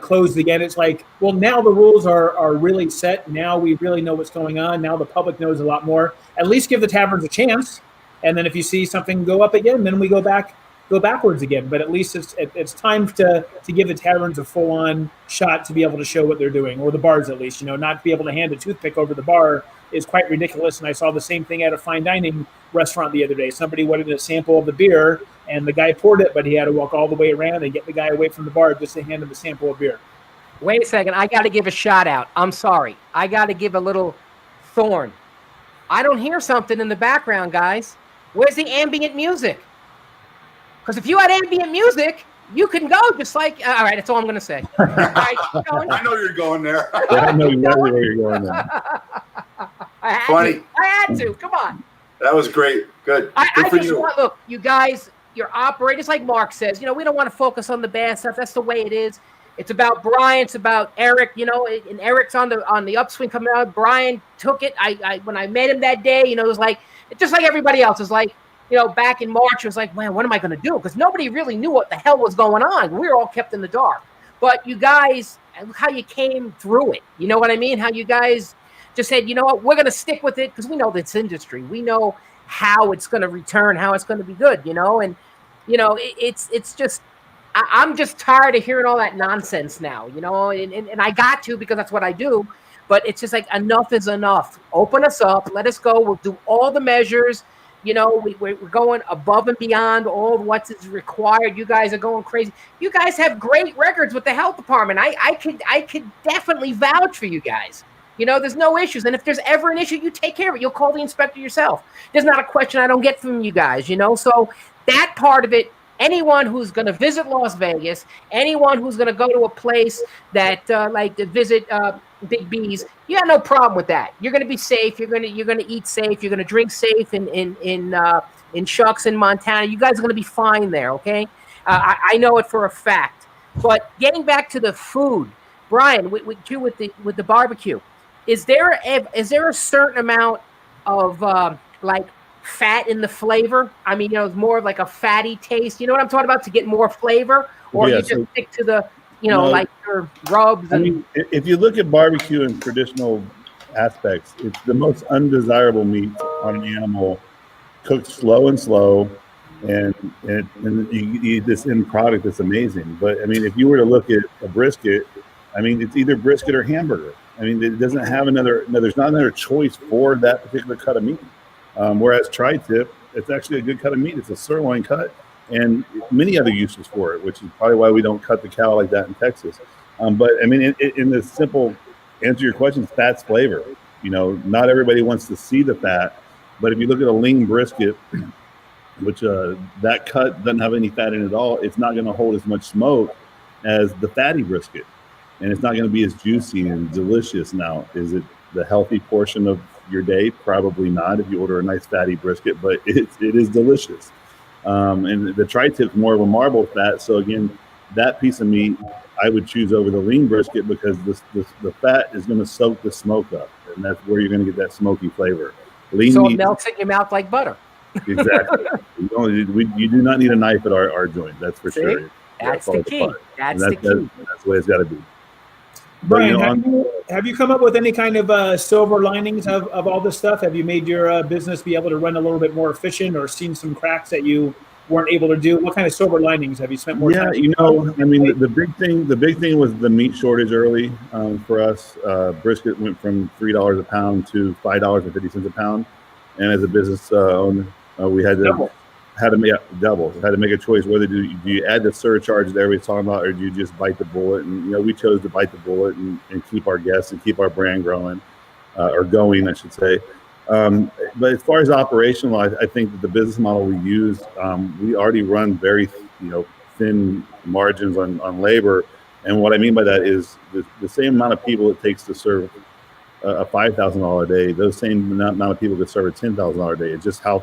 closed again, it's like, well, now the rules are really set. Now we really know what's going on. Now the public knows a lot more. At least give the taverns a chance. And then if you see something go up again, then we go backwards again. But at least it's time to give the taverns a full-on shot to be able to show what they're doing, or the bars at least. Not to be able to hand a toothpick over the bar is quite ridiculous. And I saw the same thing at a fine dining restaurant the other day. Somebody wanted a sample of the beer, and the guy poured it, but he had to walk all the way around and get the guy away from the bar just to hand him a sample of beer. Wait a second. I got to give a shout out. I'm sorry. I got to give a little thorn. I don't hear something in the background, guys. Where's the ambient music? Because if you had ambient music, you can go just like, all right, that's all I'm going to say. All right, keep going. I know you're going there. I know exactly where you're going there. I had to. Come on. That was great. Good. I just want, look, you guys, you're operators, like Mark says, we don't want to focus on the bad stuff. That's the way it is. It's about Brian. It's about Eric, and Eric's on the upswing coming out. Brian took it. When I met him that day, it was like, just like everybody else. It's like, back in March, it was like, man, what am I going to do? Because nobody really knew what the hell was going on. We were all kept in the dark. But you guys, how you came through it. You know what I mean? How you guys just said, you know what, we're going to stick with it because we know this industry. We know how it's going to return, how it's going to be good, and, it's just, I'm just tired of hearing all that nonsense now, and I got to because that's what I do. But it's just like, enough is enough. Open us up. Let us go. We'll do all the measures. We're going above and beyond all what is required. You guys are going crazy. You guys have great records with the health department. I could definitely vouch for you guys. There's no issues. And if there's ever an issue, you take care of it. You'll call the inspector yourself. There's not a question I don't get from you guys, So that part of it, anyone who's going to visit Las Vegas, anyone who's going to go to a place that like to visit Big B's, you have no problem with that. You're going to be safe. You're going to eat safe. You're going to drink safe in Shucks in Montana. You guys are going to be fine there. Okay, I know it for a fact. But getting back to the food, Brian, with the barbecue, is there a certain amount of like fat in the flavor? I mean, it's more of like a fatty taste. You know what I'm talking about, to get more flavor, or you just stick to the like your rubs. I mean, if you look at barbecue in traditional aspects, it's the most undesirable meat on an animal, cooked slow, and you eat this end product that's amazing. But I mean, if you were to look at a brisket, I mean, it's either brisket or hamburger. I mean, it doesn't have there's not another choice for that particular cut of meat. Whereas tri-tip, it's actually a good cut of meat. It's a sirloin cut, and many other uses for it, which is probably why we don't cut the cow like that in Texas. But I mean, in the simple answer to your question, fat's flavor. Not everybody wants to see the fat, but if you look at a lean brisket, which that cut doesn't have any fat in it at all, it's not going to hold as much smoke as the fatty brisket, and it's not going to be as juicy and delicious. Now, is it the healthy portion of your day? Probably not if you order a nice fatty brisket, but it is delicious. And the tri-tip's more of a marble fat. So again, that piece of meat I would choose over the lean brisket because the fat is going to soak the smoke up, and that's where you're going to get that smoky flavor. Lean meat, it melts in your mouth like butter. Exactly. You do not need a knife at our joint. That's for sure. That's the key. That's the key. That's the way it's got to be. Brian, have you come up with any kind of silver linings of all this stuff? Have you made your business be able to run a little bit more efficient, or seen some cracks that you weren't able to do? What kind of silver linings have you spent more time? I mean, the big thing was the meat shortage early for us. Brisket went from $3 a pound to $5.50 a pound, and as a business owner, we had to had to make a choice whether do you add the surcharge that everybody's talking about, or do you just bite the bullet. And we chose to bite the bullet and keep our guests and keep our brand growing, or going, I should say. But as far as operational, I think that the business model we use, we already run very thin margins on labor. And what I mean by that is the same amount of people it takes to serve a $5,000 a day, those same amount of people could serve a $10,000 a day. It's just how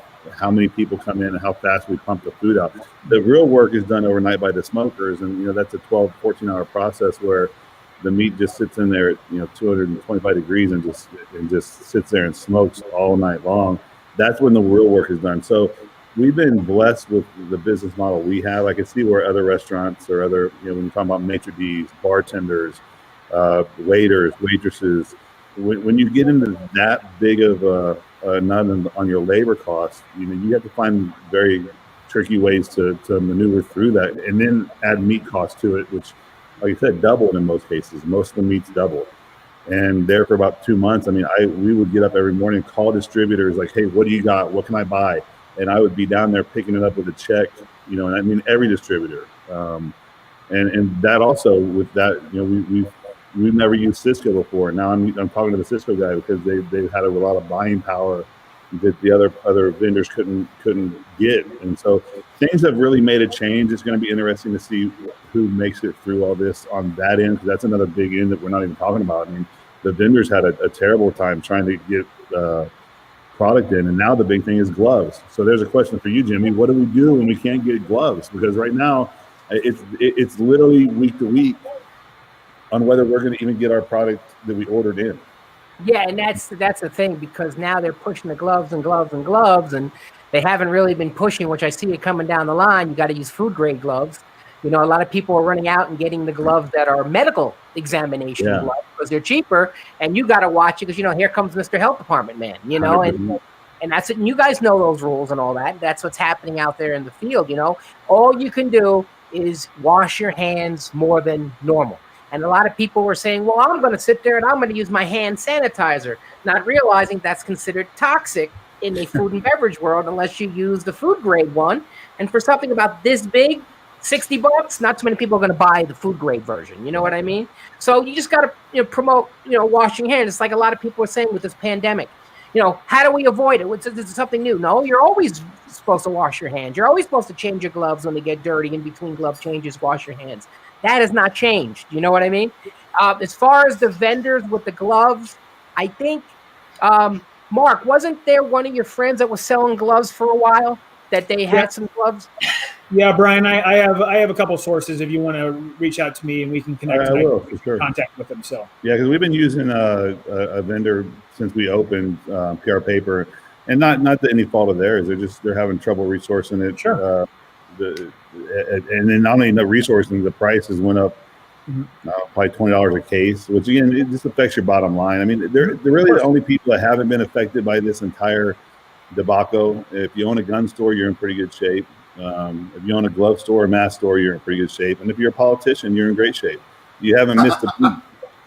many people come in and how fast we pump the food out. The real work is done overnight by the smokers, and that's a 12, 14-hour process where the meat just sits in there at 225 degrees and just sits there and smokes all night long. That's when the real work is done. So we've been blessed with the business model we have. I can see where other restaurants or other, when you're talking about maitre d's, bartenders, waiters, waitresses, when you get into that big of a nut on your labor costs, you have to find very tricky ways to maneuver through that, and then add meat costs to it, which, like I said, doubled in most cases. Most of the meat's doubled. And there for about 2 months, we would get up every morning, call distributors like, hey, what do you got? What can I buy? And I would be down there picking it up with a check, and every distributor. And that also with that, we've never used Cisco before. Now I'm talking to the Cisco guy because they've had a lot of buying power that the other vendors couldn't get. And so things have really made a change. It's going to be interesting to see who makes it through all this on that end, because that's another big end that we're not even talking about. The vendors had a terrible time trying to get product in, and now the big thing is gloves. So there's a question for you, Jimmy. What do we do when we can't get gloves? Because right now it's literally week to week on whether we're going to even get our product that we ordered in. Yeah, and that's the thing, because now they're pushing the gloves and gloves and gloves, and they haven't really been pushing, which I see it coming down the line. You got to use food grade gloves. A lot of people are running out and getting the gloves that are medical examination gloves because they're cheaper, and you got to watch it because here comes Mr. Health Department man, and that's it. And you guys know those rules and all that. That's what's happening out there in the field. All you can do is wash your hands more than normal. And a lot of people were saying, well, I'm going to sit there and I'm going to use my hand sanitizer, not realizing that's considered toxic in a food and beverage world unless you use the food grade one. And for something about this big, $60, not too many people are going to buy the food grade version. You know what I mean? So you just got to promote, washing hands. It's like a lot of people are saying with this pandemic. How do we avoid it? This is something new. No, you're always supposed to wash your hands. You're always supposed to change your gloves when they get dirty. In between glove changes, wash your hands. That has not changed. You know what I mean? As far as the vendors with the gloves, I think, Mark, wasn't there one of your friends that was selling gloves for a while that they had some gloves? Yeah, Brian, I have a couple sources if you want to reach out to me and we can connect. I will, for sure. Contact with them. So yeah, because we've been using a vendor since we opened, PR Paper, and not any fault of theirs. They're having trouble resourcing it. Sure. And then not only the resourcing, the prices went up probably $20 a case, which again, it just affects your bottom line. They're really the only people that haven't been affected by this entire debacle. If you own a gun store, you're in pretty good shape. If you own a glove store or mask store, you're in pretty good shape. And if you're a politician, you're in great shape. You haven't missed a beat.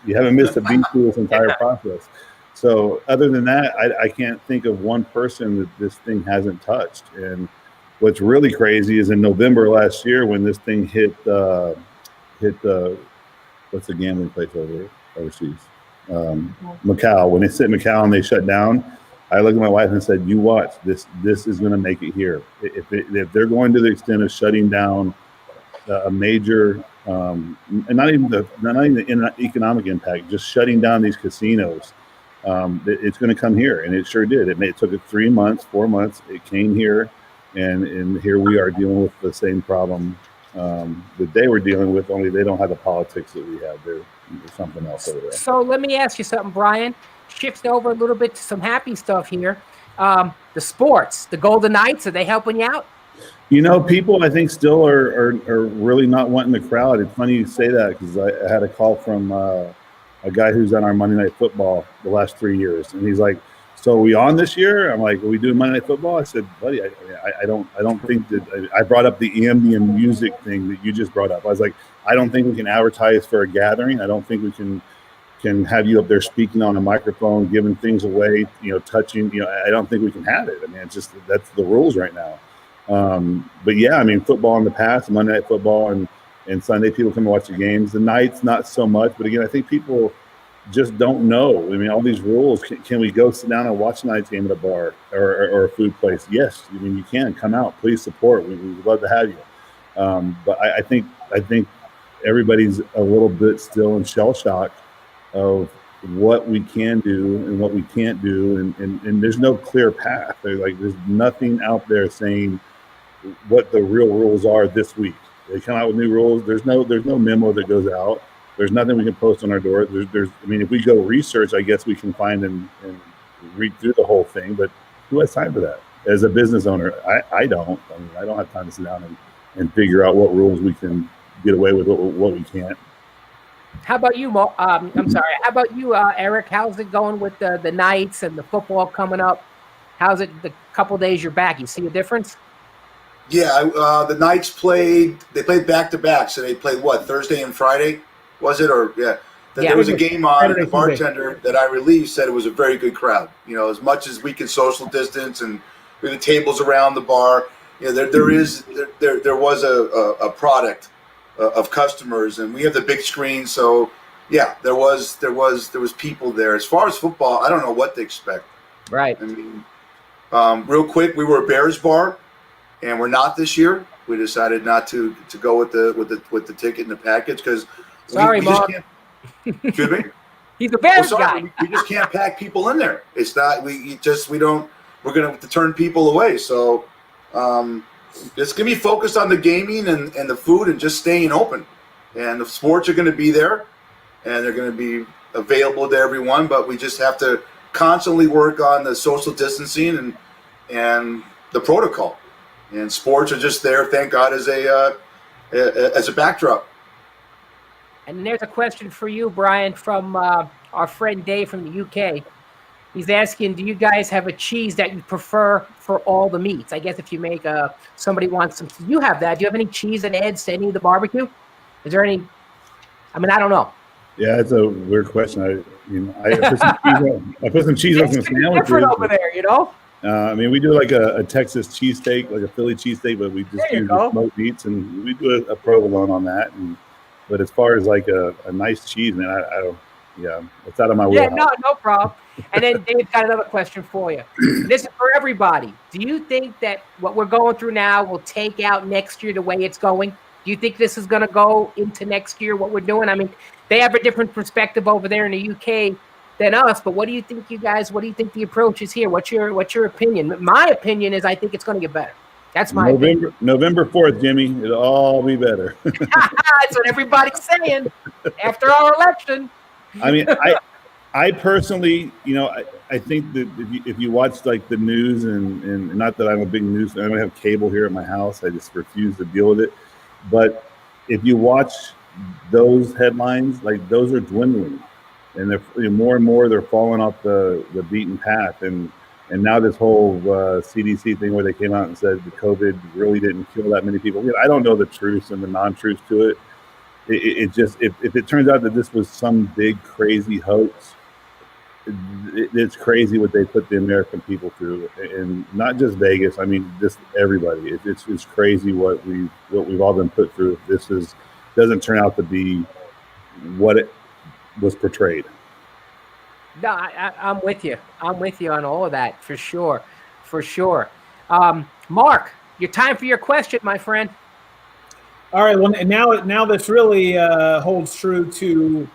You haven't missed a beat through this entire process. So other than that, I can't think of one person that this thing hasn't touched. And what's really crazy is in November last year when this thing hit what's the gambling place overseas? Macau. When they hit Macau and they shut down, I looked at my wife and said, "You watch this. This is going to make it here. If they're going to the extent of shutting down a major, and not even the economic impact, just shutting down these casinos, it's going to come here." And it sure did. It took it 3 months, 4 months. It came here. And here we are dealing with the same problem that they were dealing with, only they don't have the politics that we have. There's something else over there. So let me ask you something, Brian. Shift over a little bit to some happy stuff here. The sports, the Golden Knights, are they helping you out? People I think still are really not wanting the crowd. It's funny you say that because I had a call from a guy who's on our Monday Night Football the last 3 years, and he's like, "So are we on this year?" I'm like, "Are we doing Monday Night Football?" I said, "Buddy, I don't think that." I brought up the ambient music thing that you just brought up. I was like, "I don't think we can advertise for a gathering. I don't think we can have you up there speaking on a microphone, giving things away, touching. I don't think we can have it. It's just that's the rules right now." But yeah, I mean, football in the past, Monday Night Football, and Sunday people come and watch the games. The nights, not so much. But again, I think people just don't know. I mean, all these rules. Can we go sit down and watch a night's game at a bar or a food place? Yes, I mean, you can come out. Please support. We would love to have you. But I think everybody's a little bit still in shell shock of what we can do and what we can't do, and there's no clear path. There's nothing out there saying what the real rules are this week. They come out with new rules. There's no memo that goes out. There's nothing we can post on our door. I mean, if we go research, I guess we can find and read through the whole thing. But who has time for that? As a business owner, I don't. I mean, I don't have time to sit down and figure out what rules we can get away with, what we can't. How about you, Mo? I'm sorry. How about you, Eric? How's it going with the nights and the football coming up? How's it the couple days you're back? You see a difference? Yeah, the Knights played back to back. So they played what, Thursday and Friday? Was it? Or yeah. There was a game on, and the bartender that I relieved said it was a very good crowd. You know, as much as we can social distance and the tables around the bar, you know, there was a product of customers, and we have the big screen, so yeah, there was people there. As far as football, I don't know what to expect. Right. I mean, real quick, we were a Bears bar, and we're not this year. We decided not to go with the ticket and the package because sorry, we Mom. Excuse me. He's a Bears guy. We just can't pack people in there. It's not. We're gonna have to turn people away. So it's gonna be focused on the gaming and the food and just staying open. And the sports are gonna be there, and they're gonna be available to everyone. But we just have to constantly work on the social distancing and the protocol. And sports are just there, thank God, as a backdrop. And there's a question for you, Brian, from our friend Dave from the UK. He's asking, do you guys have a cheese that you prefer for all the meats? I guess if you make somebody wants some, you have that. Do you have any cheese that adds to any of the barbecue? Is there any? I mean, I don't know. Yeah, it's a weird question. I put some cheese on some sandwiches. Different over there, you know. I mean, we do like a Texas cheesesteak, like a Philly cheesesteak, but we just use the smoked meats, and we do a provolone on that. But as far as like a nice cheese, man, I don't. Yeah, it's out of my wheelhouse. Yeah, no problem. And then Dave's got another question for you. This is for everybody. Do you think that what we're going through now will take out next year the way it's going? Do you think this is going to go into next year, what we're doing? I mean, they have a different perspective over there in the UK than us, but what do you think, you guys? What do you think the approach is here? What's your opinion? My opinion is I think it's going to get better. That's my opinion. November 4th, Jimmy. It'll all be better. That's what everybody's saying after our election. I mean, I personally, you know, I think that if you watch like the news and not that I'm a big news, I don't have cable here at my house. I just refuse to deal with it. But if you watch those headlines, like those are dwindling, and they're more and more they're falling off the beaten path. And now this whole CDC thing where they came out and said the COVID really didn't kill that many people. I don't know the truths and the non-truths to it. It just if it turns out that this was some big crazy hoax, it's crazy what they put the American people through, and not just Vegas. I mean, just everybody. It's crazy what we've all been put through. If this doesn't turn out to be what it was portrayed. No, I'm with you. I'm with you on all of that for sure. Mark, your time for your question, my friend. All right. Well, now this really holds true to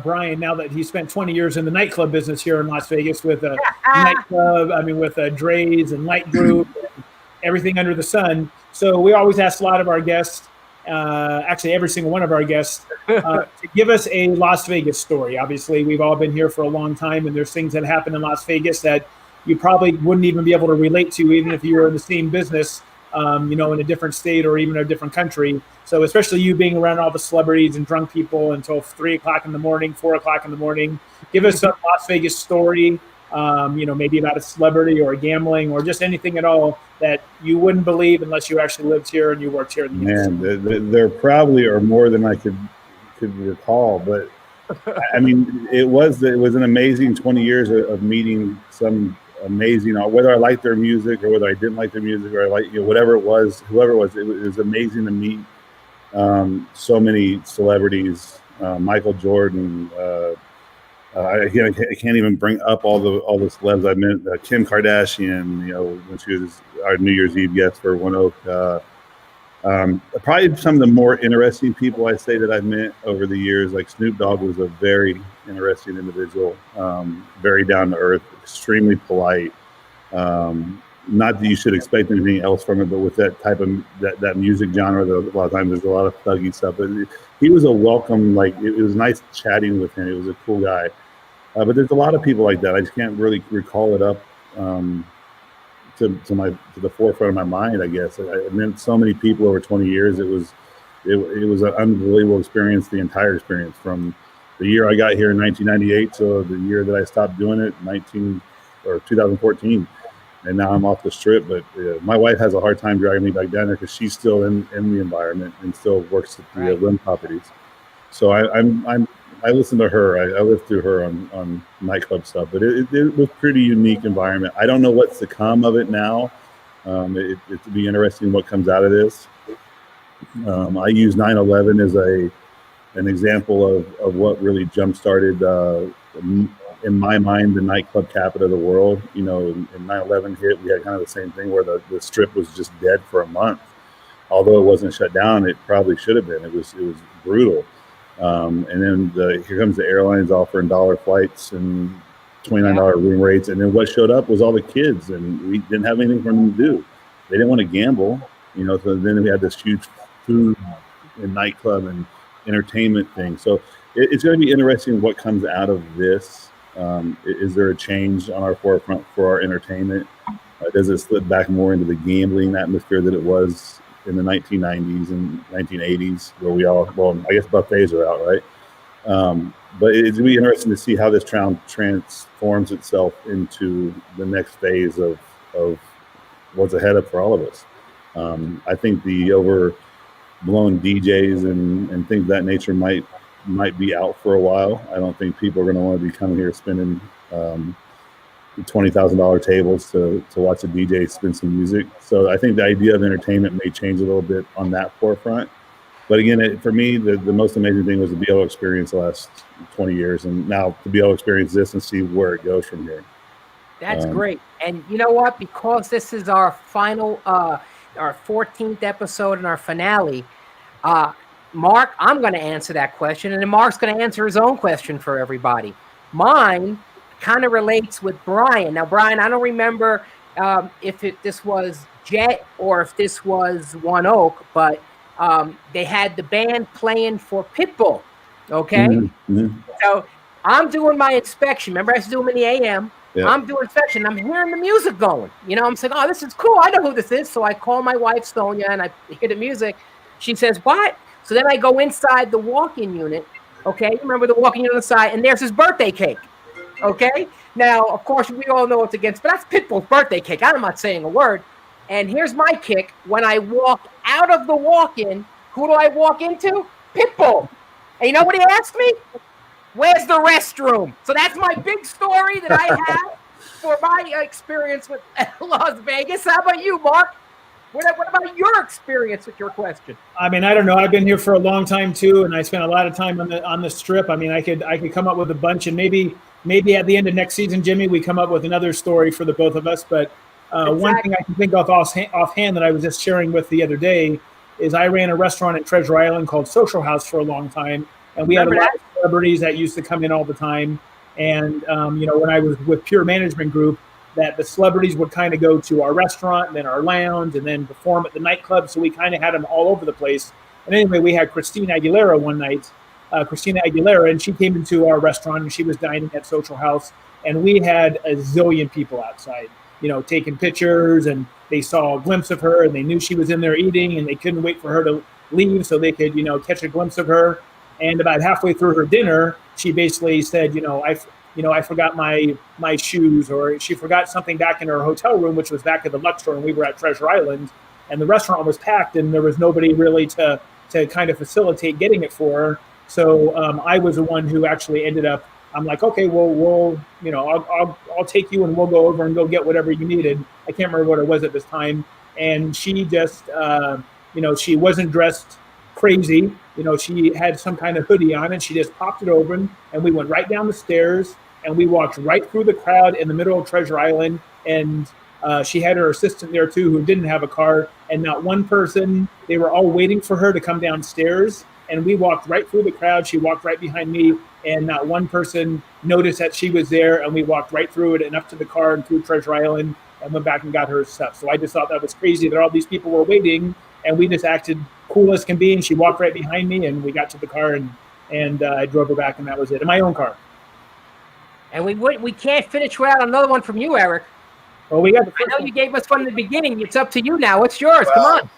Brian. Now that he spent 20 years in the nightclub business here in Las Vegas with a nightclub, I mean, with Dre's and Light Group, and everything under the sun. So we always ask a lot of our guests, actually every single one of our guests, to give us a Las Vegas story. Obviously, we've all been here for a long time, and there's things that happen in Las Vegas that you probably wouldn't even be able to relate to, even if you were in the same business. In a different state or even a different country. So especially you being around all the celebrities and drunk people until 3 o'clock in the morning, 4 o'clock in the morning, give us a Las Vegas story, maybe about a celebrity or gambling or just anything at all that you wouldn't believe unless you actually lived here and you worked here. There probably are more than I could recall, but I mean, it was an amazing 20 years of meeting some amazing. Whether I liked their music or whether I didn't like their music or I like, whatever it was, whoever it was amazing to meet so many celebrities. Michael Jordan. I can't even bring up all the celebs I met. Kim Kardashian, when she was our New Year's Eve guest for One Oak. Probably some of the more interesting people I say that I've met over the years, like Snoop Dogg was a very interesting individual, very down to earth, extremely polite. Not that you should expect anything else from it, but with that type of that music genre, a lot of times there's a lot of thuggy stuff. But he was a welcome, it was nice chatting with him. He was a cool guy. But there's a lot of people like that. I just can't really recall it up to the forefront of my mind. I guess I met so many people over 20 years. It was an unbelievable experience. The entire experience from the year I got here in 1998 to the year that I stopped doing it, 2014. And now I'm off the strip, but my wife has a hard time driving me back down there because she's still in the environment and still works at the Rim properties. So I listen to her. I live through her on nightclub stuff, but it was a pretty unique environment. I don't know what's to come of it now. It'll be interesting what comes out of this. I use 9/11 as an example of what really jump-started in my mind, the nightclub capital of the world. In 9/11 hit, we had kind of the same thing where the strip was just dead for a month. Although it wasn't shut down, it probably should have been. It was brutal. And then here comes the airlines offering dollar flights and $29 room rates. And then what showed up was all the kids, and we didn't have anything for them to do. They didn't want to gamble, so then we had this huge food and nightclub and entertainment thing. So it's going to be interesting what comes out of this. Is there a change on our forefront for our entertainment? Does it slip back more into the gambling atmosphere that it was in the 1990s and 1980s, where I guess buffets are out, right? But it's going to be interesting to see how this transforms itself into the next phase of what's ahead of for all of us. I think the overblown DJs and things of that nature might be out for a while. I don't think people are going to want to be coming here spending $20,000 tables to watch a DJ spin some music. So I think the idea of entertainment may change a little bit on that forefront. But again, for me, the most amazing thing was to be able to experience the last 20 years, and now to be able to experience this and see where it goes from here. That's great. And you know what? Because this is our final, our 14th episode and our finale, Mark, I'm going to answer that question, and then Mark's going to answer his own question for everybody. Mine kind of relates with Brian. Now, Brian, I don't remember if this was Jet or if this was One Oak, but they had the band playing for Pitbull, okay? Mm-hmm. So I'm doing my inspection. Remember, I used to do them in the AM. Yeah. I'm doing inspection. I'm hearing the music going. I'm saying, oh, this is cool. I know who this is. So I call my wife, Sonia, and I hear the music. She says, what? So then I go inside the walk-in unit, okay? Remember the walk-in unit on the side, and there's his birthday cake, okay? Now, of course, we all know it's against, but that's Pitbull's birthday cake. I'm not saying a word. And here's my kick. When I walk out of the walk-in, who do I walk into? Pitbull. And you know what he asked me? Where's the restroom? So that's my big story that I have for my experience with Las Vegas. How about you, Mark? What about your experience with your question? I mean, I don't know. I've been here for a long time too, and I spent a lot of time on the strip. I mean, I could come up with a bunch, and maybe at the end of next season, Jimmy, we come up with another story for the both of us. But exactly. One thing I can think of offhand that I was just sharing with the other day is I ran a restaurant at Treasure Island called Social House for a long time, and we had a lot of celebrities that used to come in all the time. And when I was with Pure Management Group, that the celebrities would kind of go to our restaurant and then our lounge and then perform at the nightclub. So we kind of had them all over the place. And anyway, we had Christina Aguilera one night, and she came into our restaurant and she was dining at Social House. And we had a zillion people outside, taking pictures, and they saw a glimpse of her and they knew she was in there eating, and they couldn't wait for her to leave so they could, catch a glimpse of her. And about halfway through her dinner, she basically said, I forgot my shoes, or she forgot something back in her hotel room, which was back at the Luxor, and we were at Treasure Island, and the restaurant was packed, and there was nobody really to kind of facilitate getting it for her. So I was the one who actually ended up I'm like, okay, well, I'll take you and we'll go over and go get whatever you needed. I can't remember what it was at this time. And she just, she wasn't dressed crazy. She had some kind of hoodie on and she just popped it open and we went right down the stairs and we walked right through the crowd in the middle of Treasure Island. And she had her assistant there too, who didn't have a car, and not one person, they were all waiting for her to come downstairs. And we walked right through the crowd. She walked right behind me, and not one person noticed that she was there. And we walked right through it and up to the car and through Treasure Island and went back and got her stuff. So I just thought that was crazy that all these people were waiting, and we just acted cool as can be. And she walked right behind me, and we got to the car, and I drove her back, and that was it, in my own car. And we can't finish without another one from you, Eric. Well, I know you gave us one in the beginning. It's up to you now. What's yours? Well, come on.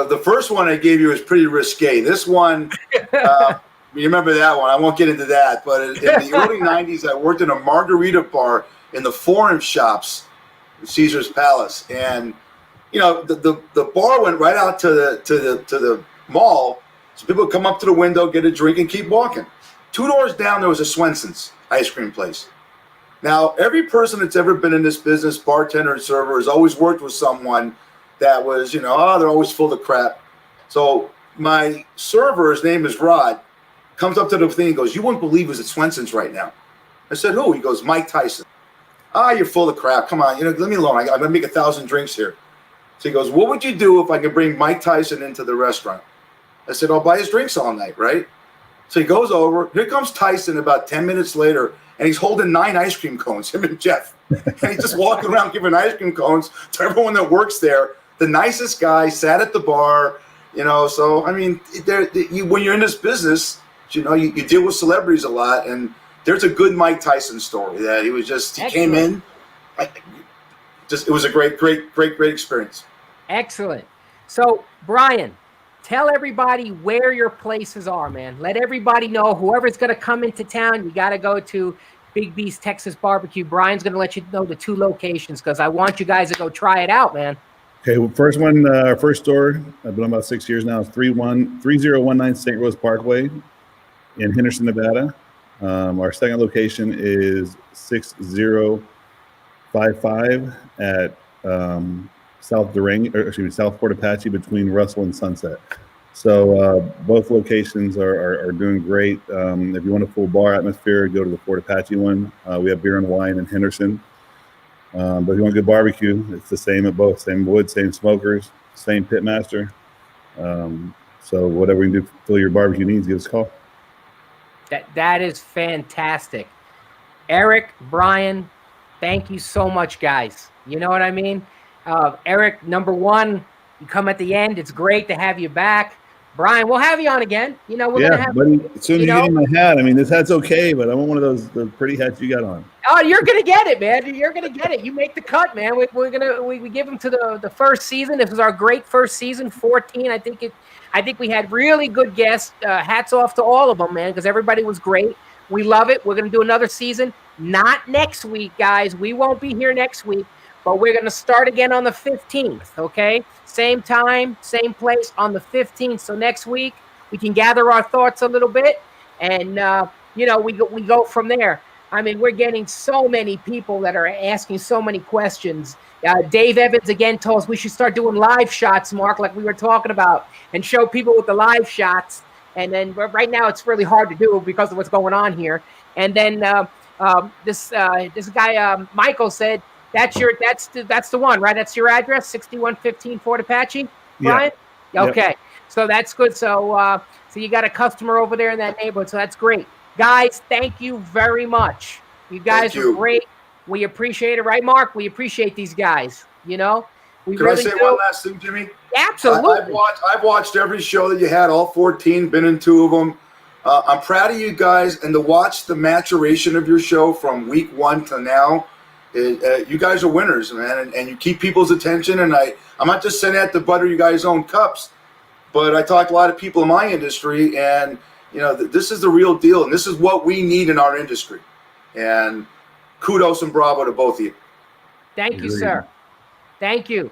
The first one I gave you was pretty risque. This one, you remember that one. I won't get into that. But in the early 90s, I worked in a margarita bar in the Foreign Shops in Caesar's Palace. And, the bar went right out to the mall. So people would come up to the window, get a drink, and keep walking. 2 doors down, there was a Swenson's ice cream place. Now, every person that's ever been in this business, bartender and server, has always worked with someone that was, they're always full of crap. So my server, his name is Rod, comes up to the thing and goes, "You wouldn't believe who's at Swenson's right now." I said, "Who?" He goes, "Mike Tyson." You're full of crap. Come on, let me alone. I'm going to make 1,000 drinks here. So he goes, "What would you do if I could bring Mike Tyson into the restaurant?" I said, "I'll buy his drinks all night, right?" So he goes over. Here comes Tyson about 10 minutes later. And he's holding 9 ice cream cones, him and Jeff. And he's just walking around giving ice cream cones to everyone that works there. The nicest guy, sat at the bar, So, I mean, when you're in this business, you deal with celebrities a lot. And there's a good Mike Tyson story that he came in. It was a great experience. Excellent. So, Brian, tell everybody where your places are, man. Let everybody know. Whoever's going to come into town, you got to go to Big B's Texas BBQ. Brian's going to let you know the 2 locations because I want you guys to go try it out, man. Okay, well, first one, our first store, I've been on about 6 years now, is 3019 St. Rose Parkway in Henderson, Nevada. Our second location is 6055 at South Fort Apache between Russell and Sunset. So both locations are doing great. If you want a full bar atmosphere, go to the Fort Apache one. We have beer and wine in Henderson. But if you want good barbecue, it's the same at both. Same wood, same smokers, same pitmaster. So whatever we can do to fill your barbecue needs, give us a call. That is fantastic. Eric, Brian, thank you so much, guys. You know what I mean? Eric, number one, you come at the end. It's great to have you back. Brian, we'll have you on again. We're gonna have. Buddy, as soon as you get in my hat, I mean, this hat's okay, but I want one of those pretty hats you got on. Oh, you're gonna get it, man. You're gonna get it. You make the cut, man. We give them to the first season. This was our great first season, 14. I think we had really good guests. Hats off to all of them, man, because everybody was great. We love it. We're gonna do another season. Not next week, guys. We won't be here next week. But we're going to start again on the 15th, okay? Same time, same place on the 15th. So next week, we can gather our thoughts a little bit, and, we go from there. I mean, we're getting so many people that are asking so many questions. Dave Evans, again, told us we should start doing live shots, Mark, like we were talking about, and show people with the live shots. And then right now, it's really hard to do because of what's going on here. And then this guy, Michael, said, That's the one, right? That's your address, 6115 Fort Apache, Brian? Yeah. Okay, yep. So that's good. So you got a customer over there in that neighborhood, so that's great. Guys, thank you very much. You guys are great. We appreciate it, right, Mark? We appreciate these guys, We Can really I say one last thing, Jimmy? Absolutely. I've watched every show that you had, all 14, been in 2 of them. I'm proud of you guys, and to watch the maturation of your show from week 1 to now. You guys are winners, man, and you keep people's attention. And I'm not just saying that to butter you guys' own cups, but I talk to a lot of people in my industry, and this is the real deal, and this is what we need in our industry. And kudos and bravo to both of you. Thank you, sir. Thank you,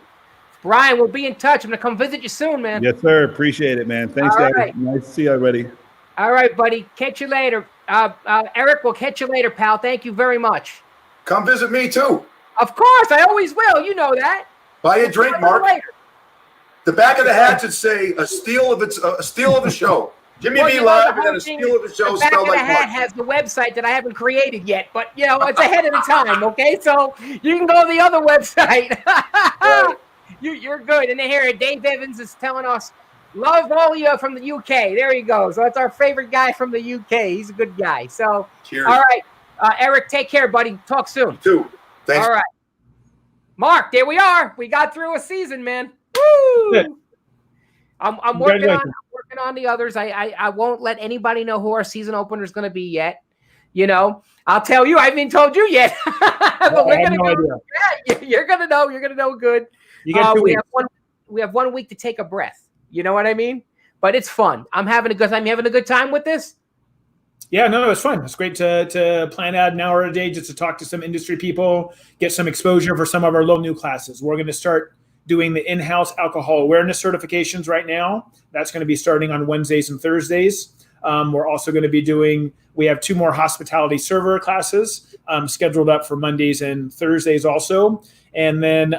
Brian. We'll be in touch. I'm gonna come visit you soon, man. Yes, sir. Appreciate it, man. Thanks, guys. Nice to see you already. All right, buddy. Catch you later. Eric, we'll catch you later, pal. Thank you very much. Come visit me too. Of course, I always will. You know that. Buy a drink, Mark. The back of the hat should say a steal of a show. Jimmy V Live and a steal of a show. The back of the hat has the website that I haven't created yet, but it's ahead of the time. Okay, so you can go to the other website. Right. You're good. And here, Dave Evans is telling us, love all of you from the UK. There you go. So that's our favorite guy from the UK. He's a good guy. So, cheers. All right, Eric, take care, buddy. Talk soon. Thanks. All right, Mark. There we are. We got through a season, man. Woo! I'm working on the others. I won't let anybody know who our season opener is going to be yet. I'll tell you. I haven't even told you yet. But we're gonna go. Yeah, you're gonna know. You're gonna know good. You got 2 weeks. We have 1 week to take a breath. You know what I mean? But it's fun. I'm having a good time. You having a good time with this? Yeah, no, it's fun. It's great to plan out an hour a day just to talk to some industry people, get some exposure for some of our new classes. We're going to start doing the in-house alcohol awareness certifications right now. That's going to be starting on Wednesdays and Thursdays. We're also going to be we have 2 more hospitality server classes scheduled up for Mondays and Thursdays also. And then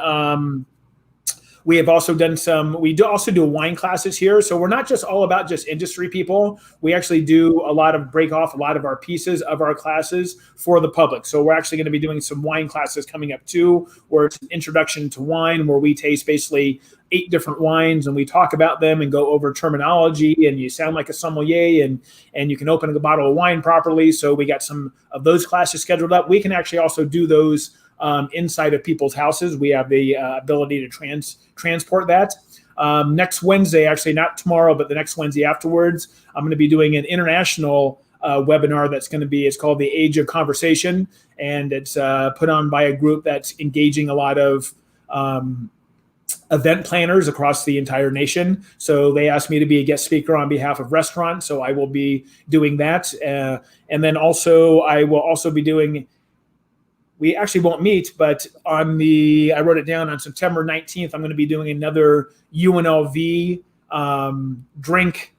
we have also done we also do wine classes here. So we're not just all about just industry people. We actually do break off a lot of our pieces of our classes for the public. So we're actually going to be doing some wine classes coming up too, where it's an introduction to wine, where we taste basically 8 different wines and we talk about them and go over terminology, and you sound like a sommelier and you can open a bottle of wine properly. So we got some of those classes scheduled up. We can actually also do those inside of people's houses. We have the ability to transport that. Next Wednesday, actually not tomorrow, but the next Wednesday afterwards, I'm going to be doing an international webinar it's called The Age of Conversation, and it's put on by a group that's engaging a lot of event planners across the entire nation. So they asked me to be a guest speaker on behalf of restaurants, so I will be doing that. And then also, I will also be doing we actually won't meet, but I wrote it down on September 19th, I'm going to be doing another UNLV drink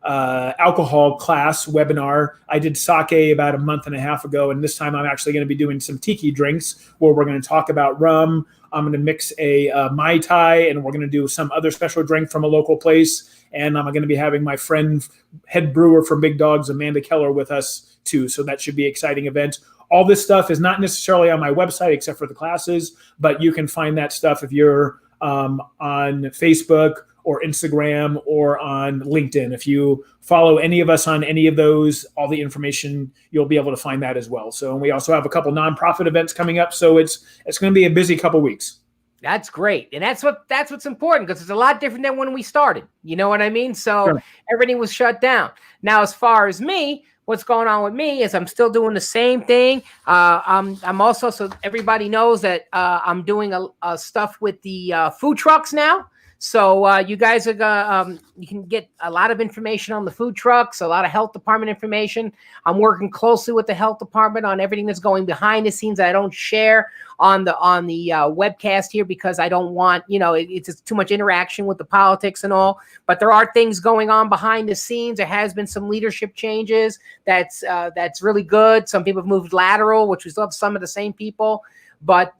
alcohol class webinar. I did sake about a month and a half ago, and this time I'm actually going to be doing some tiki drinks where we're going to talk about rum. I'm going to mix a Mai Tai, and we're going to do some other special drink from a local place. And I'm going to be having my friend, head brewer from Big Dogs, Amanda Keller, with us too. So that should be an exciting event. All this stuff is not necessarily on my website except for the classes, but you can find that stuff if you're on Facebook or Instagram or on LinkedIn. If you follow any of us on any of those, all the information, you'll be able to find that as well. So, and we also have a couple nonprofit events coming up. So it's going to be a busy couple weeks. That's great. And that's what's important, because it's a lot different than when we started. You know what I mean? So sure. Everything was shut down. Now, as far as me, what's going on with me is I'm still doing the same thing. I'm also, so everybody knows that I'm doing a stuff with the food trucks now. So you guys are you can get a lot of information on the food trucks, a lot of health department information. I'm working closely with the health department on everything that's going behind the scenes that I don't share on the webcast here, because I don't want, it's just too much interaction with the politics and all. But there are things going on behind the scenes. There has been some leadership changes that's really good. Some people have moved lateral, which we still have some of the same people, but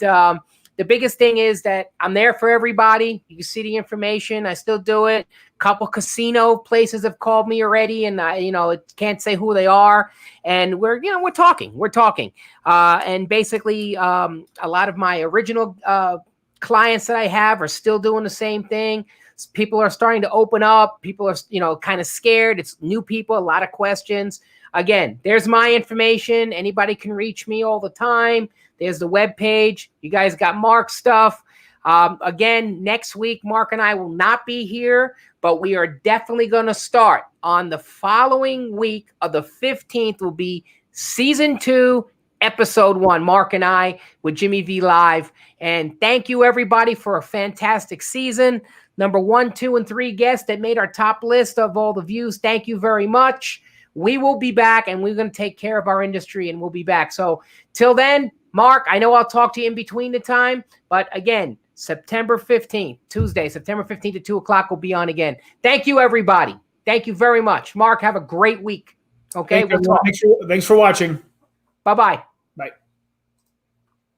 the biggest thing is that I'm there for everybody. You can see the information. I still do it. A couple casino places have called me already, and I can't say who they are. And we're talking. And basically, a lot of my original clients that I have are still doing the same thing. People are starting to open up. People are, kind of scared. It's new people, a lot of questions. Again, there's my information. Anybody can reach me all the time. There's the webpage. You guys got Mark's stuff. Again, next week, Mark and I will not be here, but we are definitely going to start on the following week of the 15th will be season 2, episode 1, Mark and I with Jimmy V Live. And thank you, everybody, for a fantastic season. Number 1, 2, and 3 guests that made our top list of all the views. Thank you very much. We will be back, and we're going to take care of our industry, and we'll be back. So till then, Mark, I know I'll talk to you in between the time, but again, September 15th, Tuesday, September 15th at 2 o'clock, we'll be on again. Thank you, everybody. Thank you very much. Mark, have a great week. Okay, Thanks for watching. bye bye.